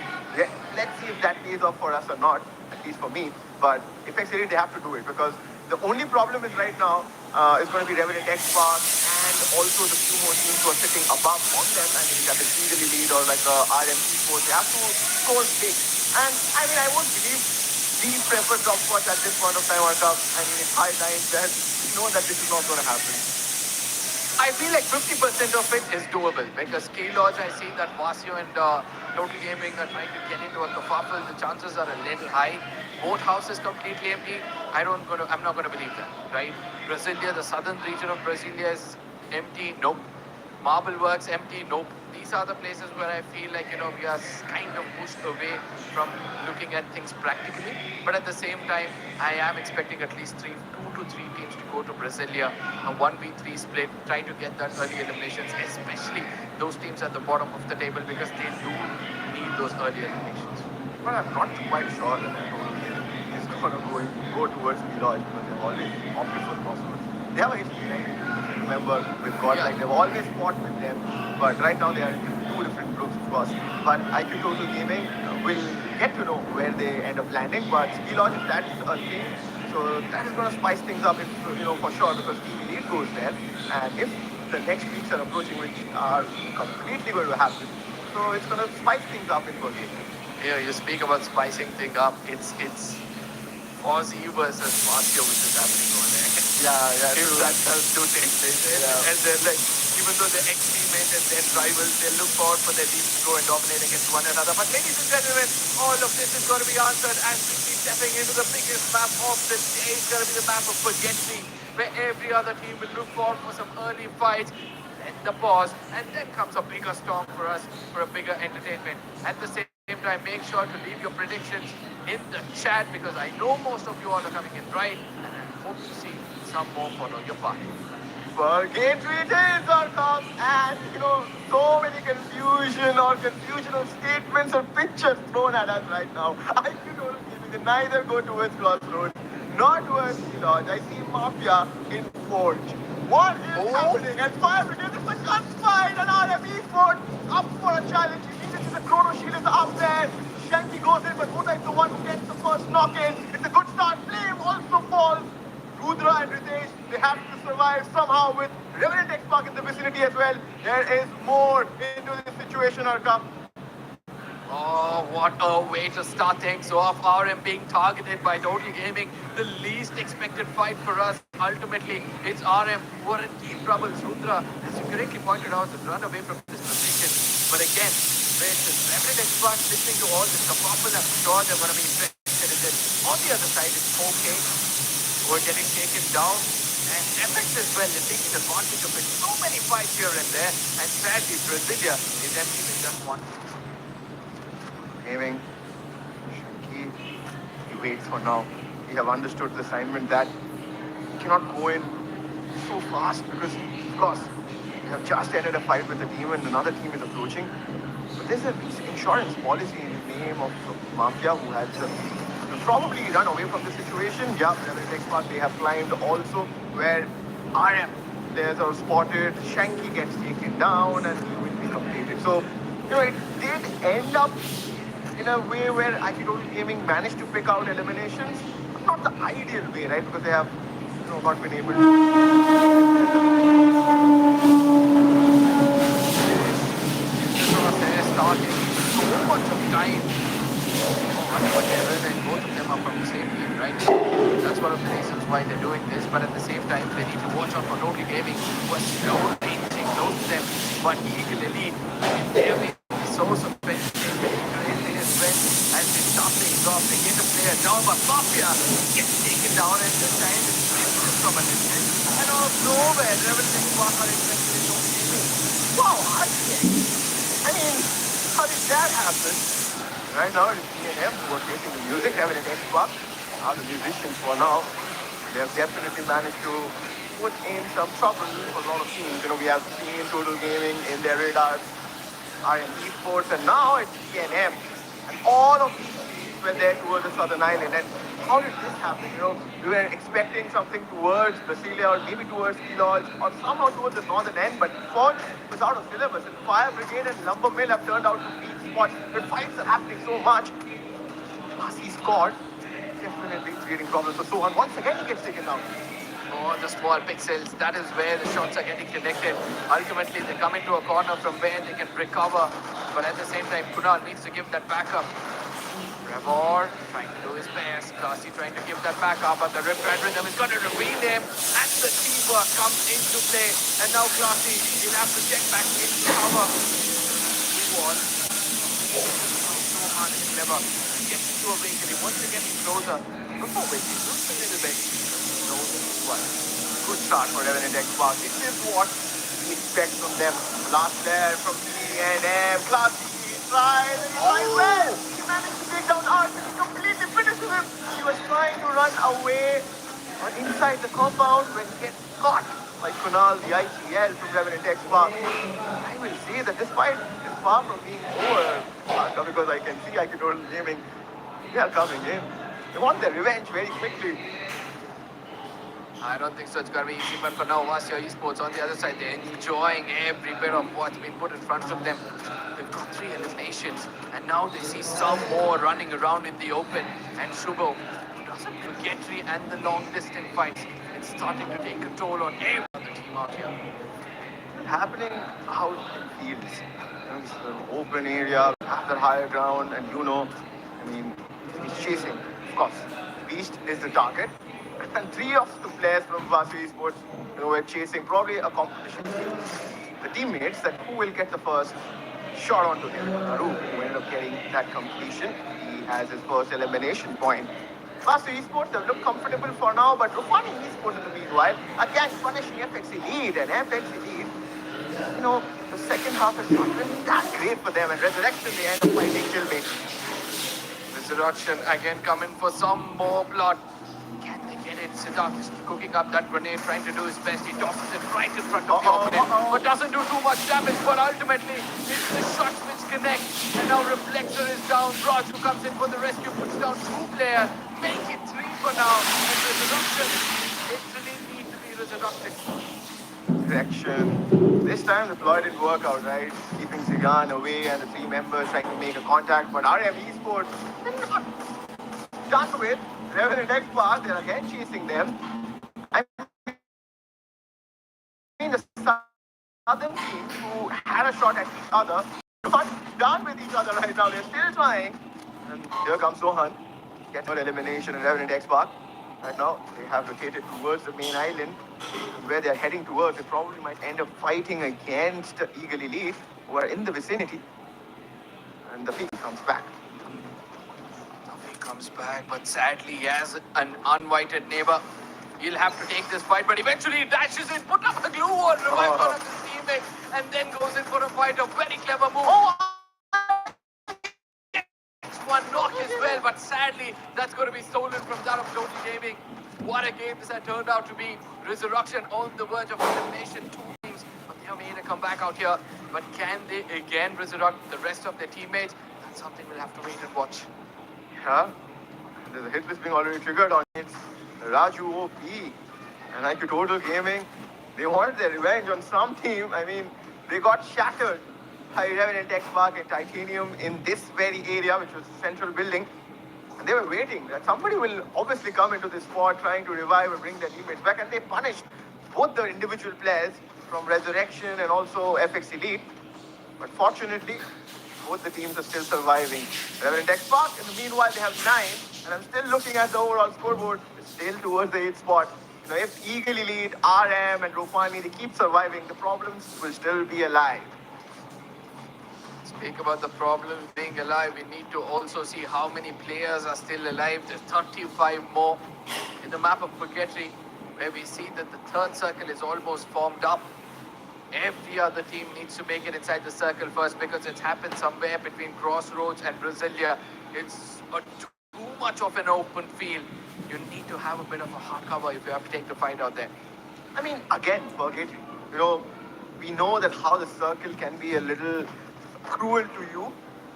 Let's see if that pays off for us or not, at least for me. But effectively, they have to do it, because the only problem is right now is going to be Revenant X-Pac and also the few more teams who are sitting above on them. I mean, that is Easily Lead or like RMC Sports. They have to score big. And I mean, I won't believe these preferred top spots at this point of time, World Cup. I mean, it's high time that we know that this is not going to happen. I feel like 50% of it is doable, because Key Lodge, I see that Vasio and Total Gaming are trying to get into a kerfuffle. The chances are a little high. Both houses completely empty. I'm not going to believe that, right? Brasilia, the southern region of Brasilia is empty. Nope. Marble Works empty. Nope. These are the places where I feel like, we are kind of pushed away from looking at things practically. But at the same time, I am expecting at least 2 to 3 teams to go to Brasilia, a 1v3 split, trying to get that early eliminations, especially those teams at the bottom of the table, because they do need those early eliminations. But I'm not quite sure that is going to go towards the Lodge, because they've always opted for crossroads. They have a history, right? Remember, with God, like they've always fought with them, but right now they are in 2 different groups, of course. But IQ Total Gaming will get to know where they end up landing, but Ski Lodge, if that's a thing, so that is going to spice things up, if, for sure, because Team Elite goes there, and if the next weeks are approaching, which are completely going to happen, so it's going to spice things up in Purgatory. You speak about spicing things up. It's Aussie versus Moscow, which is happening over there. If that does do take place. And then, like, even though they're ex-teammates and they're rivals, they look forward for their teams to go and dominate against one another. But ladies and gentlemen, all of this is going to be answered as we keep stepping into the biggest map of the day. It's going to be the map of Forget Me, where every other team will look forward for some early fights, then the pause, and then comes a bigger storm for us, for a bigger entertainment. At the same time, make sure to leave your predictions in the chat, because I know most of you all are coming in right, and I hope to see some more follow your path. Purgatory days are come, and so many confusion or confusional statements or pictures thrown at us right now. I can they neither go towards Crossroads nor towards the Lodge. I see Mafia in Forge. What is happening? And Fire Brigade, it's a gunfight, and RME Forge up for a challenge. Immediately the Chrono Shield is up there. Shanky goes in, but Buddha is the one who gets the first knock-in. It's a good start. Flame also falls. Rudra and Ritesh, they have to survive somehow with Revenant X-Park in the vicinity as well. There is more into this situation, Arka. Oh, what a way to start things off. RM being targeted by Total Gaming. The least expected fight for us. Ultimately, it's RM who are in deep trouble. Rudra, as you correctly pointed out, has run away from this position. But again, with the Revenant X-Park listening to all this kerfuffle, I'm sure they're going to be interested in it. On the other side, it's okay. We're getting taken down. And FX as well is taking advantage of it. So many fights here and there. And sadly, Brasilia is empty with just one. Gaming, Shanky, he waits for now. We have understood the assignment that he cannot go in so fast because, of course, we have just ended a fight with a team and another team is approaching. But there's an insurance policy in the name of Mafia who has probably run away from the situation. Yeah, Revenant X-Park, they have climbed also where RM players are spotted, Shanky gets taken down and he will be completed. So, it did end up in a way where IQ Gaming managed to pick out eliminations. Not the ideal way, right? Because they have not been able to. Starting so much of time. And both of them are from the same team, right? That's one of the reasons why they're doing this. But at the same time, they need to watch out for Total Gaming, who are slowly inching close to them. But Eagle Elite, they have been so suspended. As they start things off, they get a player down, but Mafia gets taken down and this time it's from a distance. And out of nowhere, Revenant X-Park are interested in Total Gaming. Wow, I mean, how did that happen? Right now, it's E&M who are taking the music, Revenant X-Park are the musicians for now. They have definitely managed to put in some trouble for a lot of teams. We have seen Total Gaming in their radars, RM Esports, and now it's E&M. And all of these teams were there towards the Southern Island. And how did this happen? We were expecting something towards Brasilia or maybe towards Lodge or somehow towards the northern end, but Forge was out of syllabus. And Fire Brigade and Lumber Mill have turned out to be spots. But fights are happening so much. Plus he scored. Definitely creating problems for Sohan. Once again he gets taken down. Oh, the small pixels. That is where the shots are getting connected. Ultimately, they come into a corner from where they can recover. But at the same time, Kunal needs to give that backup. Trevor trying to do his best. Classy trying to give that backup. But the Rip Red Rhythm is going to reveal him. And the teamwork comes into play. And now Classy, he'll have to check back into cover. He was so hard and clever. He gets into a vehicle. He wants to get in closer. Before waiting, just a little bit. Good start for Revenant X-Park. This is what we expect from them. Last player from E&M. Classy tries and he tries well. He managed to take down Art and he completely finishes him. He was trying to run away or inside the compound when he gets caught by Kunal, the ITL from Revenant X-Park. I will say that this fight is far from being over, because I can see Total Gaming. They are coming in. They want their revenge very quickly. I don't think so. It's going to be easy, but for now, Vasya Esports on the other side, they're enjoying every bit of what's been put in front of them. They've got 3 eliminations, and now they see some more running around in the open. And Shubho, who doesn't forget and the long-distance fights, it's starting to take a toll on every other team out here. Happening out in fields. It's an open area, after higher ground, and he's chasing, of course. Beast is the target. And 3 of the players from Vasya Esports, were chasing probably a competition. The teammates that who will get the first shot onto him. Aru, who ended up getting that completion. He has his first elimination point. Vasya Esports have looked comfortable for now, but Rufani Esports in the meanwhile, again punishing FX Elite and FX Elite. The second half has not been that great for them, and Resurrection they end up fighting Chillmate. Resurrection again coming for some more blood. Siddharth is cooking up that grenade, trying to do his best. He tosses it right in front of the opponent, but doesn't do too much damage. But ultimately, it's the shots which connect. And now Reflector is down. Raj, who comes in for the rescue, puts down 2 players. Make it 3 for now. And Resurrection literally need to be resurrected. Direction. This time the ploy didn't work out, right? Keeping Zigan away and the 3 members trying to make a contact. But RM Esports, they're not done with. They're in the next part. They're again chasing them. I mean, the southern teams who had a shot at each other, not done with each other right now. They're still trying. And here comes Sohan. Gets an elimination in Revenant X Park. Right now, they have located towards the main island, where they're heading towards. They probably might end up fighting against Eagle Elite, who are in the vicinity. And the peak comes back. He comes back, but sadly he has an uninvited neighbor. He'll have to take this fight, but eventually he dashes in, put up the glue wall, revive one of his teammates, and then goes in for a fight. A very clever move. One knock as well, but sadly that's going to be stolen from that of Total Gaming. What a game this had turned out to be. Resurrection on the verge of elimination. 2 teams, but they have made a comeback out here. But can they again resurrect the rest of their teammates? That's something we'll have to wait and watch. Yeah, there's a hit list being already triggered on it. Raju OP and like Total Gaming, they wanted their revenge on some team. I mean, they got shattered by Revenant X Park and Titanium in this very area, which was the central building. And they were waiting that somebody will obviously come into this spot trying to revive and bring their teammates back. And they punished both the individual players from Resurrection and also FX Elite. But fortunately, both the teams are still surviving. Revenant X Park, in the meanwhile, they have 9. And I'm still looking at the overall scoreboard. It's still towards the 8th spot. You know, if Eagle Elite, RM and Rofani, they keep surviving, the problems will still be alive. Speak about the problems being alive, we need to also see how many players are still alive. There's 35 more in the map of Purgatory, where we see that the 3rd circle is almost formed up. Every other team needs to make it inside the circle first, because it's happened somewhere between Crossroads and Brasilia. It's too much of an open field. You need to have a bit of a hard cover if you have to take the fight out there. I mean, again, Purgatory, you know, we know that how the circle can be a little cruel to you,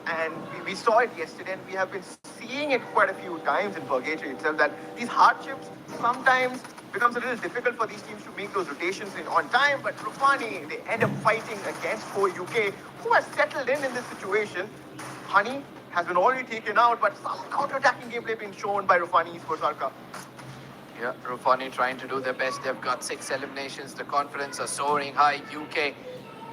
and we saw it yesterday, and we have been seeing it quite a few times in Purgatory itself, that these hardships sometimes becomes a little difficult for these teams to make those rotations in on time. But Rufani, they end up fighting against 4UK, who has settled in this situation. Honey has been already taken out, but some counter-attacking gameplay being shown by Rufani Esports Arca. Yeah, Rufani trying to do their best. They've got 6 eliminations. The confidence are soaring high. UK,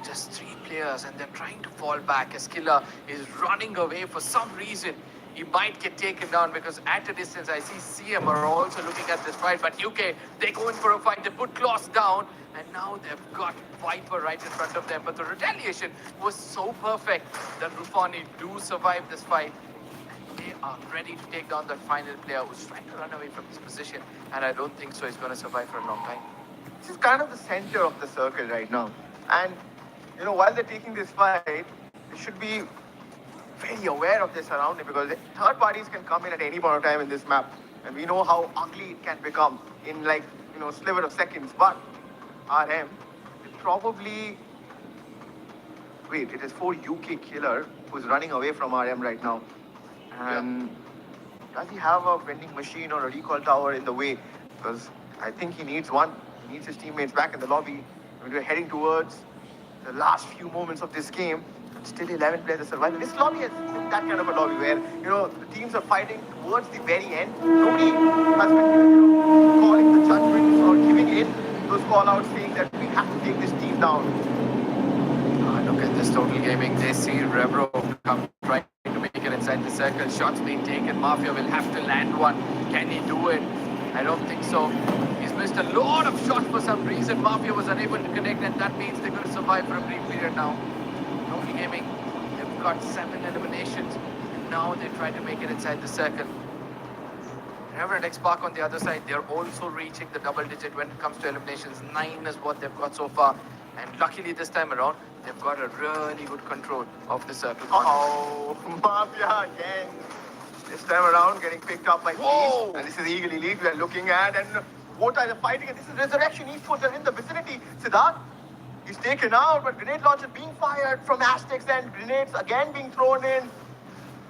just 3 players, and they're trying to fall back. As Killer is running away for some reason. He might get taken down, because at a distance I see CM are also looking at this fight. But UK, they go in for a fight. They put Klaus down, and now they've got Viper right in front of them. But the retaliation was so perfect that Rufani do survive this fight. They are ready to take down that final player who's trying to run away from his position, and I don't think so he's going to survive for a long time. This is kind of the center of the circle right now. And, you know, while they're taking this fight, they should be very aware of their surrounding, because third parties can come in at any point of time in this map. And we know how ugly it can become in, like, you know, sliver of seconds. But RM, it probably... Wait, it is 4UK Killer who's running away from RM right now. And does he have a vending machine or a recall tower in the way? Because I think he needs one. He needs his teammates back in the lobby. We're heading towards the last few moments of this game. Still 11 players are surviving. This lobby has been that kind of a lobby where, you know, the teams are fighting towards the very end. Nobody has been, you know, calling the judgment or giving in those call-outs saying that we have to take this team down. Look at this Total Gaming. They see Rebro come trying to make it inside the circle. Shots being taken. Mafia will have to land one. Can he do it? I don't think so. He's missed a lot of shots for some reason. Mafia was unable to connect, and that means they're going to survive for a brief period now. Total Gaming, they've got 7 eliminations, and now they try to make it inside the circle. Reverend X Park on the other side, they're also reaching the double digit when it comes to eliminations. 9 is what they've got so far, and luckily this time around, they've got a really good control of the circle. Oh, Mafia again. This time around, getting picked up by Whoa! And this is Eagle Elite we're looking at, and what are they fighting? And this is Resurrection Esports, they're in the vicinity. Siddharth, He's taken out, but grenade launcher being fired from Aztecs and grenades again being thrown in.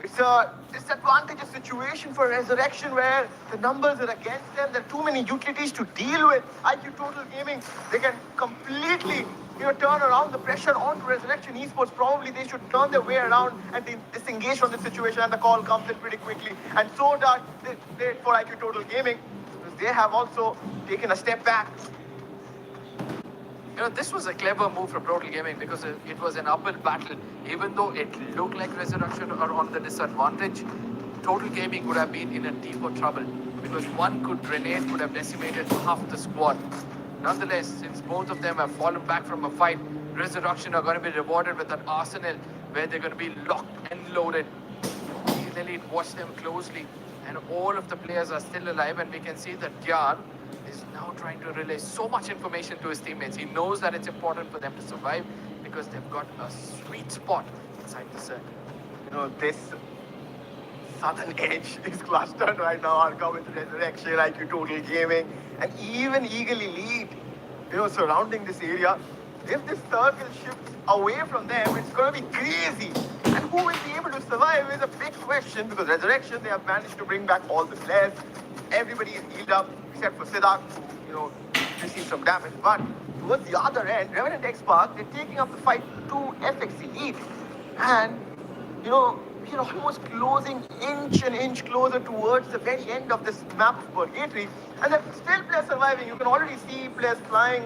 It's a disadvantageous situation for Resurrection where the numbers are against them. There are too many utilities to deal with. IQ Total Gaming, they can completely turn around the pressure onto Resurrection Esports. Probably they should turn their way around and disengage from this situation, and the call comes in pretty quickly. And so does they for IQ Total Gaming. They have also taken a step back. This was a clever move from Total Gaming because it was an uphill battle. Even though it looked like Resurrection are on the disadvantage, Total Gaming would have been in a deeper trouble because one good grenade could have decimated half the squad. Nonetheless, since both of them have fallen back from a fight, Resurrection are going to be rewarded with an arsenal where they're going to be locked and loaded. Elite watch them closely, and all of the players are still alive, and we can see that Gyan is now trying to relay so much information to his teammates. He knows that it's important for them to survive because they've got a sweet spot inside the circle. This southern edge is clustered right now. Arca with Resurrection, IQ Total Gaming, and even Eagle Elite, surrounding this area. If this circle shifts away from them, it's going to be crazy. And who will be able to survive is a big question because Resurrection, they have managed to bring back all the players. Everybody is healed up except for Siddharth, who, received some damage. But towards the other end, Revenant X-Park, they're taking up the fight to FX Elite. And, we're almost closing inch and inch closer towards the very end of this map of Purgatory. And there's still players surviving. You can already see players flying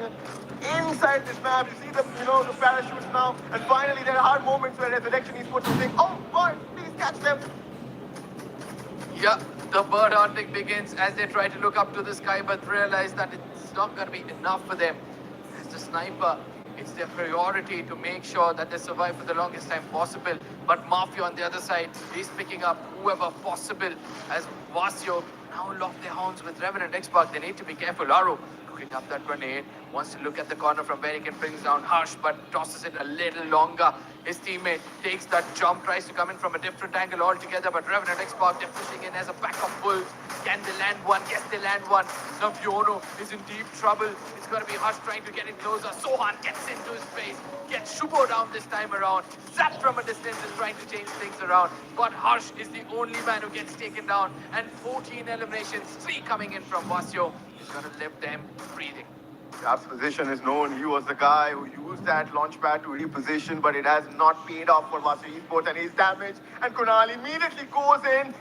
inside this map. You see the parachutes now. And finally, there are moments where Resurrection Esports will think, oh, boy, please catch them. Yeah, the bird hunting begins as they try to look up to the sky but realize that it's not going to be enough for them. As the sniper, it's their priority to make sure that they survive for the longest time possible. But Mafia on the other side is picking up whoever possible as Vasio now lock their horns with Revenant X-Park. They need to be careful. Aru cooking up that grenade, wants to look at the corner from where he can bring down Harsh, but tosses it a little longer. His teammate takes that jump, tries to come in from a different angle altogether, but Revenant X-Park, they're pushing in as a backup pull. Can they land one? Yes, they land one. Now Fiono is in deep trouble. It's going to be Harsh trying to get in closer. Sohan gets into his face, gets Shubo down this time around. Zap from a distance is trying to change things around, but Harsh is the only man who gets taken down, and 14 eliminations, 3 coming in from Vasio. He's going to leave them breathing. Rap's position is known. He was the guy who used that launchpad to reposition, but it has not paid off for Vasio Esports, and he's damaged. And Kunal immediately goes in.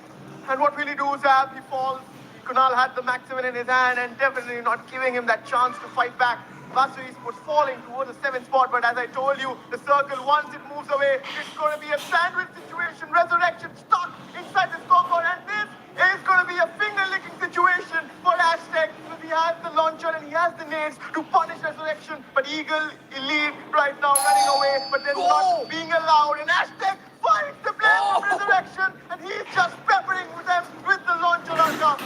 And what will he do, Zap? He falls. Kunal had the Maximin in his hand and definitely not giving him that chance to fight back. Vasio Esports falling towards the 7th spot, but as I told you, the circle, once it moves away, it's going to be a sandwich situation. Resurrection stuck inside the scoreboard, and this is going to be a finger-licking situation for Aztec. He has the launcher and he has the nades to punish Resurrection, but Eagle Elite right now running away, but they're not being allowed, and Aztec finds the blade of Resurrection, and he's just peppering them with the launcher on.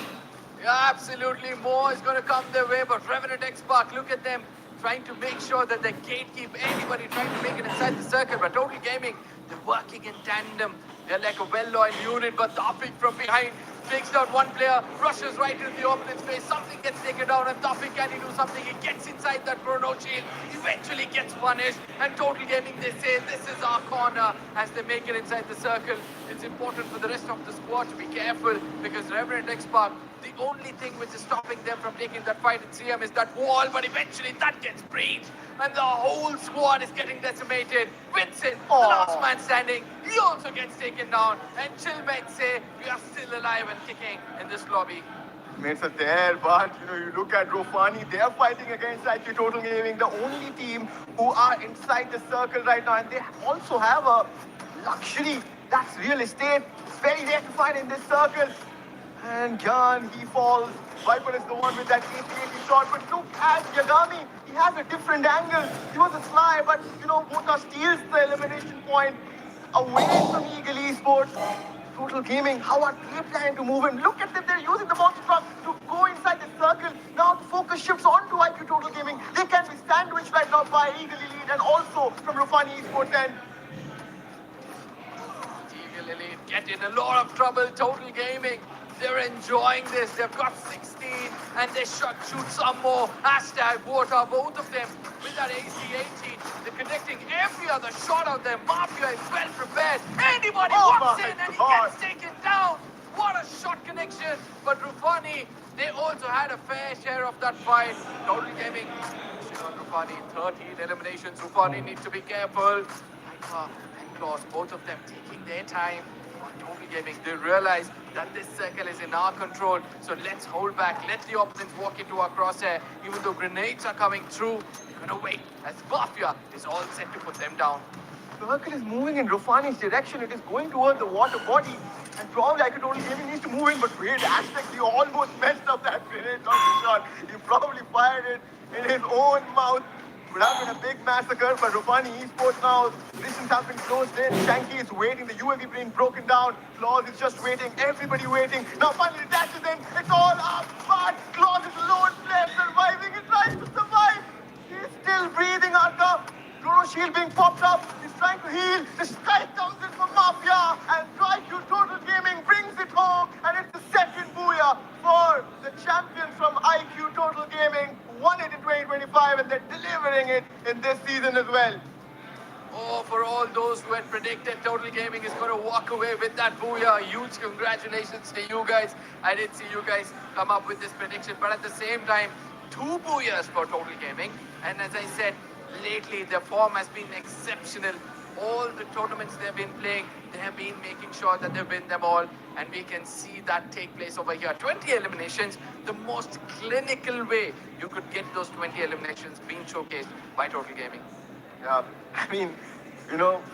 Yeah, absolutely. More is going to come their way, but Revenant X-Park, look at them trying to make sure that they gatekeep anybody trying to make it inside the circle. But Total Gaming, they're working in tandem. They're like a well-oiled unit, but Tafik from behind takes down one player, rushes right into the opponent's face. Something gets taken down, and Tafik, can he do something? He gets inside that chrono shield, eventually gets punished, and Total Gaming, they say, this is our corner as they make it inside the circle. It's important for the rest of the squad to be careful because Revenant X-Park, the only thing which is stopping them from taking that fight at CM is that wall, but eventually that gets breached and the whole squad is getting decimated. Vincent, the last man standing, he also gets taken down, and Chillmates say we are still alive and kicking in this lobby. Mates are there, but you look at Rofani, they are fighting against IQ Total Gaming, the only team who are inside the circle right now, and they also have a luxury. That's real estate. It's very rare to find in this circle. And Gyan, he falls. Viper is the one with that 80-80 shot. But look at Yagami. He has a different angle. He was a fly, but Bota steals the elimination point away from Eagle Esports. Total Gaming, how are they planning to move in? Look at them, they're using the monster truck to go inside the circle. Now the focus shifts onto IQ Total Gaming. They can be sandwiched right now by Eagle Elite and also from Rufani Esports and Eagle Elite get in a lot of trouble. Total Gaming, they're enjoying this. They've got 16 and they shoot some more. Hashtag water, both of them with that AC-18. They're connecting every other shot out there. Mafia is well prepared. Anybody Oh walks my in and he God. gets taken down. What a shot connection. But Rufani, they also had a fair share of that fight. Total Gaming. Rufani, 13 eliminations. Rufani needs to be careful. Taika and Klaus, both of them taking their time. On Total Gaming, they realize that this circle is in our control. So let's hold back. Let the opponents walk into our crosshair. Even though grenades are coming through, we're gonna wait as Mafia is all set to put them down. The circle is moving in Rufani's direction. It is going towards the water body. And probably I could only Gaming needs to move in, but wait, Aztec, he almost messed up that grenade shot. He probably fired it in his own mouth. Would have been a big massacre, but Rufani Esports now, positions have been closed in. Shanky is waiting, the UAV being broken down. Claus is just waiting, everybody waiting. Now finally dashes in, it's all up, but Claus is alone, left, surviving, he tries to survive. He's still breathing, Arka. Chrono shield being popped up. He's trying to heal. The strike comes in from Mafia. And TriQ Total Gaming brings it home. And it's the second booyah for the champions from IQ Total Gaming. Who won it in 2025 and they're delivering it in this season as well. Oh, for all those who had predicted Total Gaming is going to walk away with that booyah. Huge congratulations to you guys. I did see you guys come up with this prediction, but at the same time, 2 booyahs for Total Gaming. And as I said, lately their form has been exceptional. All the tournaments they've been playing, they have been making sure that they win them all. And we can see that take place over here. 20 eliminations, the most clinical way you could get those 20 eliminations being showcased by Total Gaming. Yeah, I mean,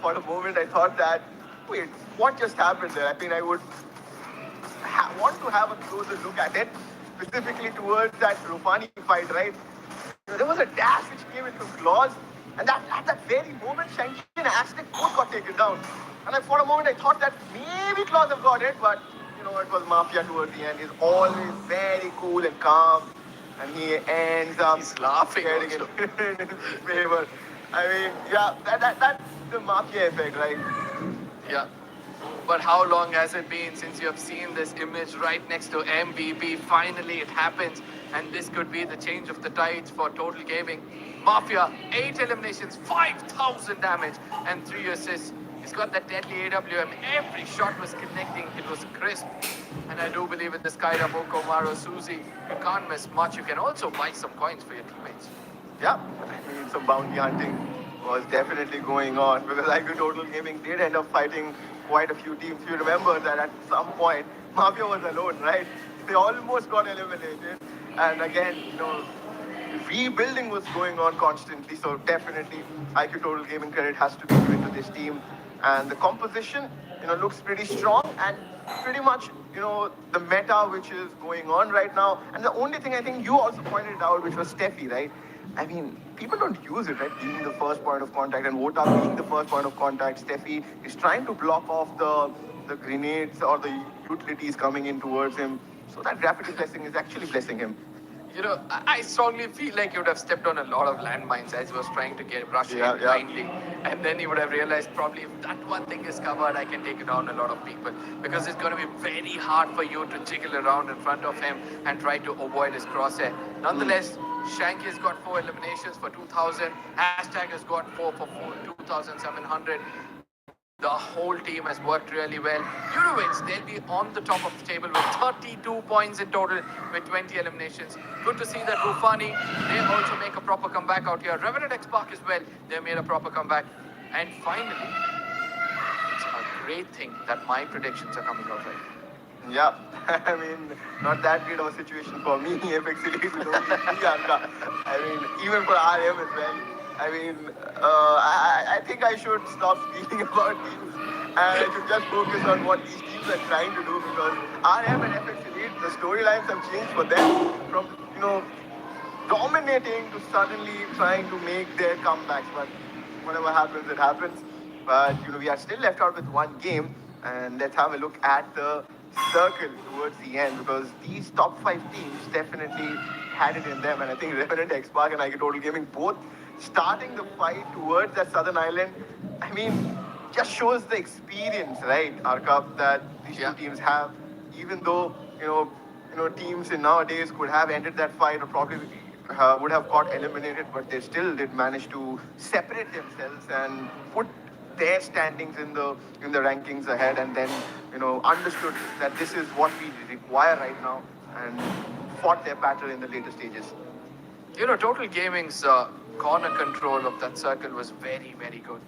for a moment I thought that, wait, what just happened there? I mean, I would want to have a closer look at it, specifically towards that Rufani fight, right? There was a dash which came in from Claus, and at that very moment, Shanky and Aztec both got taken down. And for a moment, I thought that maybe Claus have got it, but it was Mafia towards the end. He's always very cool and calm, and he ends up He's laughing getting it in his favor. I mean, yeah, that's the Mafia effect, right? Yeah. But how long has it been since you have seen this image right next to MVP? Finally, it happens. And this could be the change of the tides for Total Gaming. Mafia, 8 eliminations, 5,000 damage, and 3 assists. He's got that deadly AWM. Every shot was connecting. It was crisp. And I do believe in this Kaira, Boko, Maro, Suzy. You can't miss much. You can also buy some coins for your teammates. Yeah, I mean, some bounty hunting was definitely going on because IQ Total Gaming did end up fighting quite a few teams. You remember that at some point, Mafia was alone, right? They almost got eliminated. And again, rebuilding was going on constantly. So definitely, IQ Total Gaming credit has to be given to this team. And the composition, looks pretty strong and pretty much, the meta which is going on right now. And the only thing I think you also pointed out, which was Steffi, right? I mean, people don't use it, right? Being the first point of contact and Wota being the first point of contact, Steffi is trying to block off the grenades or the utilities coming in towards him. So that rapid blessing is actually blessing him. I strongly feel like you would have stepped on a lot of landmines as he was trying to rush in blindly. And then you would have realized probably if that one thing is covered, I can take down a lot of people. Because it's going to be very hard for you to jiggle around in front of him and try to avoid his crosshair. Nonetheless, Shanky has got 4 eliminations for 2,000. Hashtag has got 4 for 2,700. The whole team has worked really well. Eurovics, they'll be on the top of the table with 32 points in total with 20 eliminations. Good to see that Rufani, they also make a proper comeback out here. Revenant X Park as well, they made a proper comeback. And finally, it's a great thing that my predictions are coming out right. Yeah, I mean, not that great of a situation for me, FX Elite with only 3 Anka. I mean, even for RM as well. I mean, I think I should stop speaking about teams and I should just focus on what these teams are trying to do because RM and FX Elite, the storylines have changed for them from, dominating to suddenly trying to make their comebacks. But whatever happens, it happens. But, we are still left out with 1 game and let's have a look at the circle towards the end because these top 5 teams definitely had it in them. And I think Revenant, X-Park and IQ Total Gaming both starting the fight towards that southern island, I mean, just shows the experience, right, Arka, that these two teams have. Even though, teams in nowadays could have ended that fight or probably would have got eliminated, but they still did manage to separate themselves and put their standings in the rankings ahead, and then understood that this is what we require right now, and fought their battle in the later stages. Total Gaming's corner control of that circle was very, very good.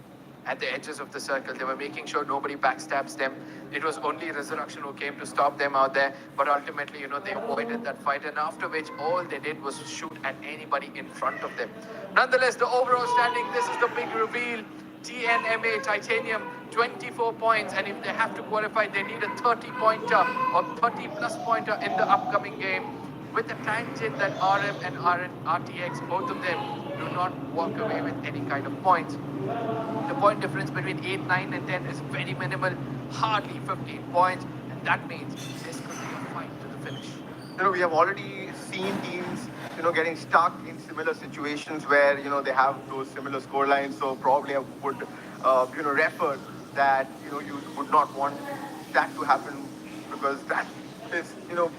At the edges of the circle, they were making sure nobody backstabs them. It was only Resurrection who came to stop them out there, but ultimately, they avoided that fight, and after which, all they did was shoot at anybody in front of them. Nonetheless, the overall standing, this is the big reveal. TNMA Titanium, 24 points, and if they have to qualify, they need a 30-pointer or 30-plus pointer in the upcoming game. With the tangent that RM and RTX, both of them do not walk away with any kind of points. The point difference between 8, 9, and 10 is very minimal, hardly 15 points, and that means this could be a fight to the finish. We have already seen teams, getting stuck in similar situations where, they have those similar score lines. So probably I would, refer that, you would not want that to happen, because that is,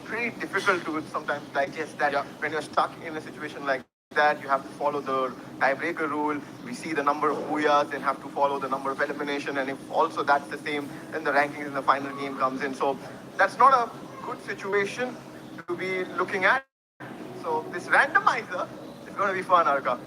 pretty difficult to sometimes digest that. Yeah. When you're stuck in a situation like that, you have to follow the tiebreaker rule. We see the number of booyahs and have to follow the number of elimination. And if also that's the same, then the rankings in the final game comes in. So that's not a good situation to be looking at. So this randomizer is going to be fun, Arka.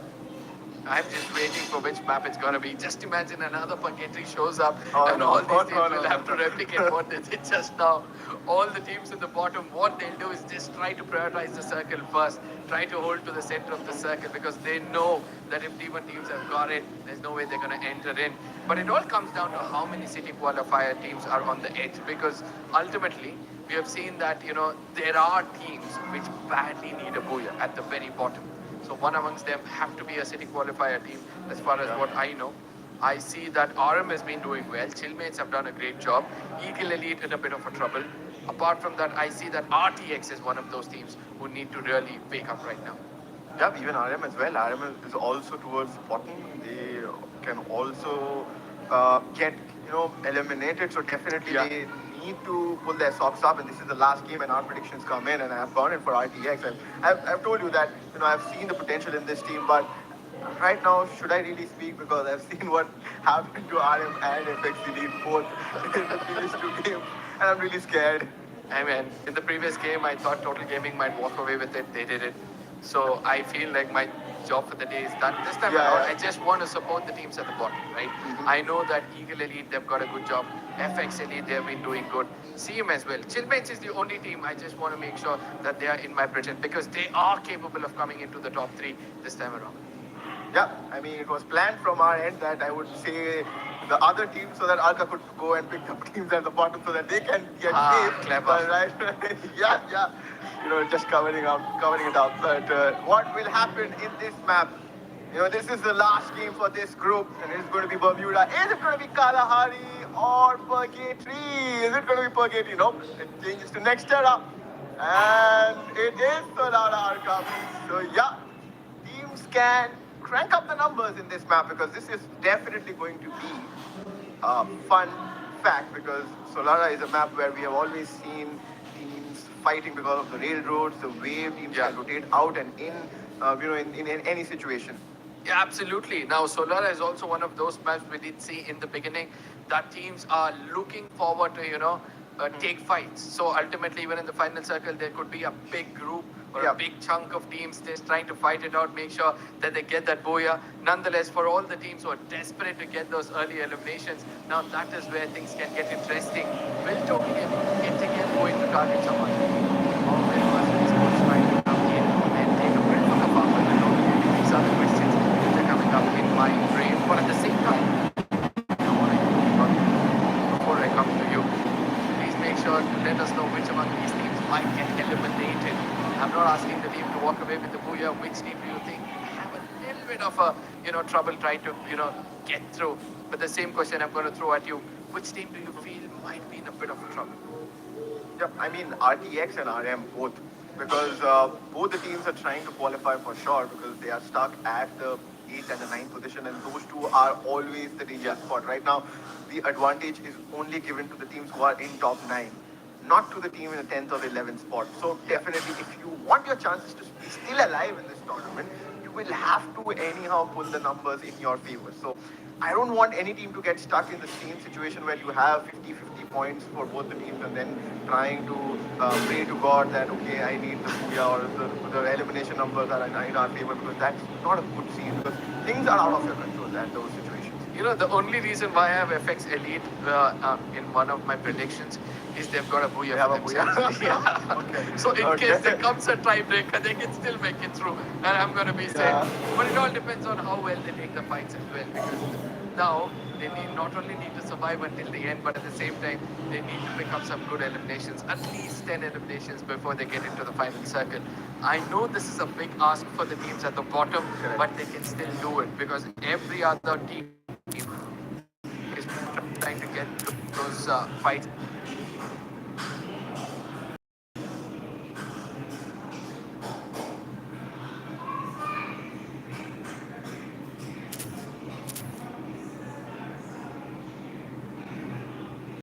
I'm just waiting for which map it's going to be. Just imagine another purgatory shows up and no, all these no, teams no, will no. have to replicate what they did just now. All the teams at the bottom, what they'll do is just try to prioritize the circle first. Try to hold to the center of the circle, because they know that if D1 teams have got it, there's no way they're going to enter in. But it all comes down to how many city qualifier teams are on the edge, because ultimately we have seen that, there are teams which badly need a booyah at the very bottom. So one amongst them have to be a city qualifier team, as far as what I know. I see that RM has been doing well. Chillmates have done a great job. Eagle Elite in a bit of a trouble. Apart from that, I see that RTX is one of those teams who need to really wake up right now. Yeah, even RM as well. RM is also towards the bottom. They can also get eliminated. So definitely they need to pull their socks up. And this is the last game, and our predictions come in. And I have gone in for RTX. And I've told you that I've seen the potential in this team, but right now, should I really speak? Because I've seen what happened to RM and FXCD both in the previous two games, and I'm really scared. I mean, in the previous game, I thought Total Gaming might walk away with it. They did it. So I feel like my job for the day is done. This time around, I just want to support the teams at the bottom, right? I know that Eagle Elite, they've got a good job. FX Elite, they've been doing good. CM as well. Chillmates is the only team I just want to make sure that they are in my prediction, because they are capable of coming into the top 3 this time around. Yeah, I mean, it was planned from our end that I would say the other team, so that Alka could go and pick up teams at the bottom so that they can get safe. Clever. Right? yeah. Just covering it up. But what will happen in this map? This is the last game for this group, and it's going to be Bermuda. Is it going to be Kalahari or Purgatory? Is it going to be Purgatory? Nope. It changes to Nextera. And it is Solara Arkham. So yeah, teams can crank up the numbers in this map, because this is definitely going to be a fun fact, because Solara is a map where we have always seen teams fighting because of the railroads, the way teams can rotate out and in, in any situation. Yeah, absolutely. Now, Solara is also one of those maps we did see in the beginning that teams are looking forward to, take fights. So ultimately, even in the final circle, there could be a big group or a big chunk of teams just trying to fight it out, make sure that they get that booyah. Nonetheless, for all the teams who are desperate to get those early eliminations, now that is where things can get interesting. Will Total Gaming yet again going to target someone? Or will Mercedes Sports trying to come in and take a breath from the farm with the Total Gaming? These are the questions which are coming up in my brain. But at the same time, I want to before I come to you, please make sure to let us know which among these teams might get eliminated. I'm not asking the team to walk away with the booyah. Which team do you think have a little bit of a trouble trying to get through? But the same question I'm going to throw at you: which team do you feel might be in a bit of trouble? Yeah, I mean RTX and RM both, because both the teams are trying to qualify for sure, because they are stuck at the 8th and the 9th position, and those two are always the danger spot. Right now, the advantage is only given to the teams who are in top 9. not to the team in the 10th or the 11th spot. So definitely, if you want your chances to be still alive in this tournament, you will have to anyhow pull the numbers in your favor. So I don't want any team to get stuck in the same situation where you have 50-50 points for both the teams and then trying to pray to God that, okay, I need the booyah or the elimination numbers are in our favor, because that's not a good scene, because things are out of your control at those situations. You know, the only reason why I have FX Elite in one of my predictions is they've got a booyah. They have for a booyah? themselves. Yeah. Okay. So in Okay. case there comes a tiebreaker, they can still make it through, and I'm going to be safe. Yeah. But it all depends on how well they take the fights as well, because now they not only need to survive until the end, but at the same time they need to pick up some good eliminations, at least 10 eliminations before they get into the final circle. I know this is a big ask for the teams at the bottom, Correct. but they can still do it, because every other team is trying to get those fights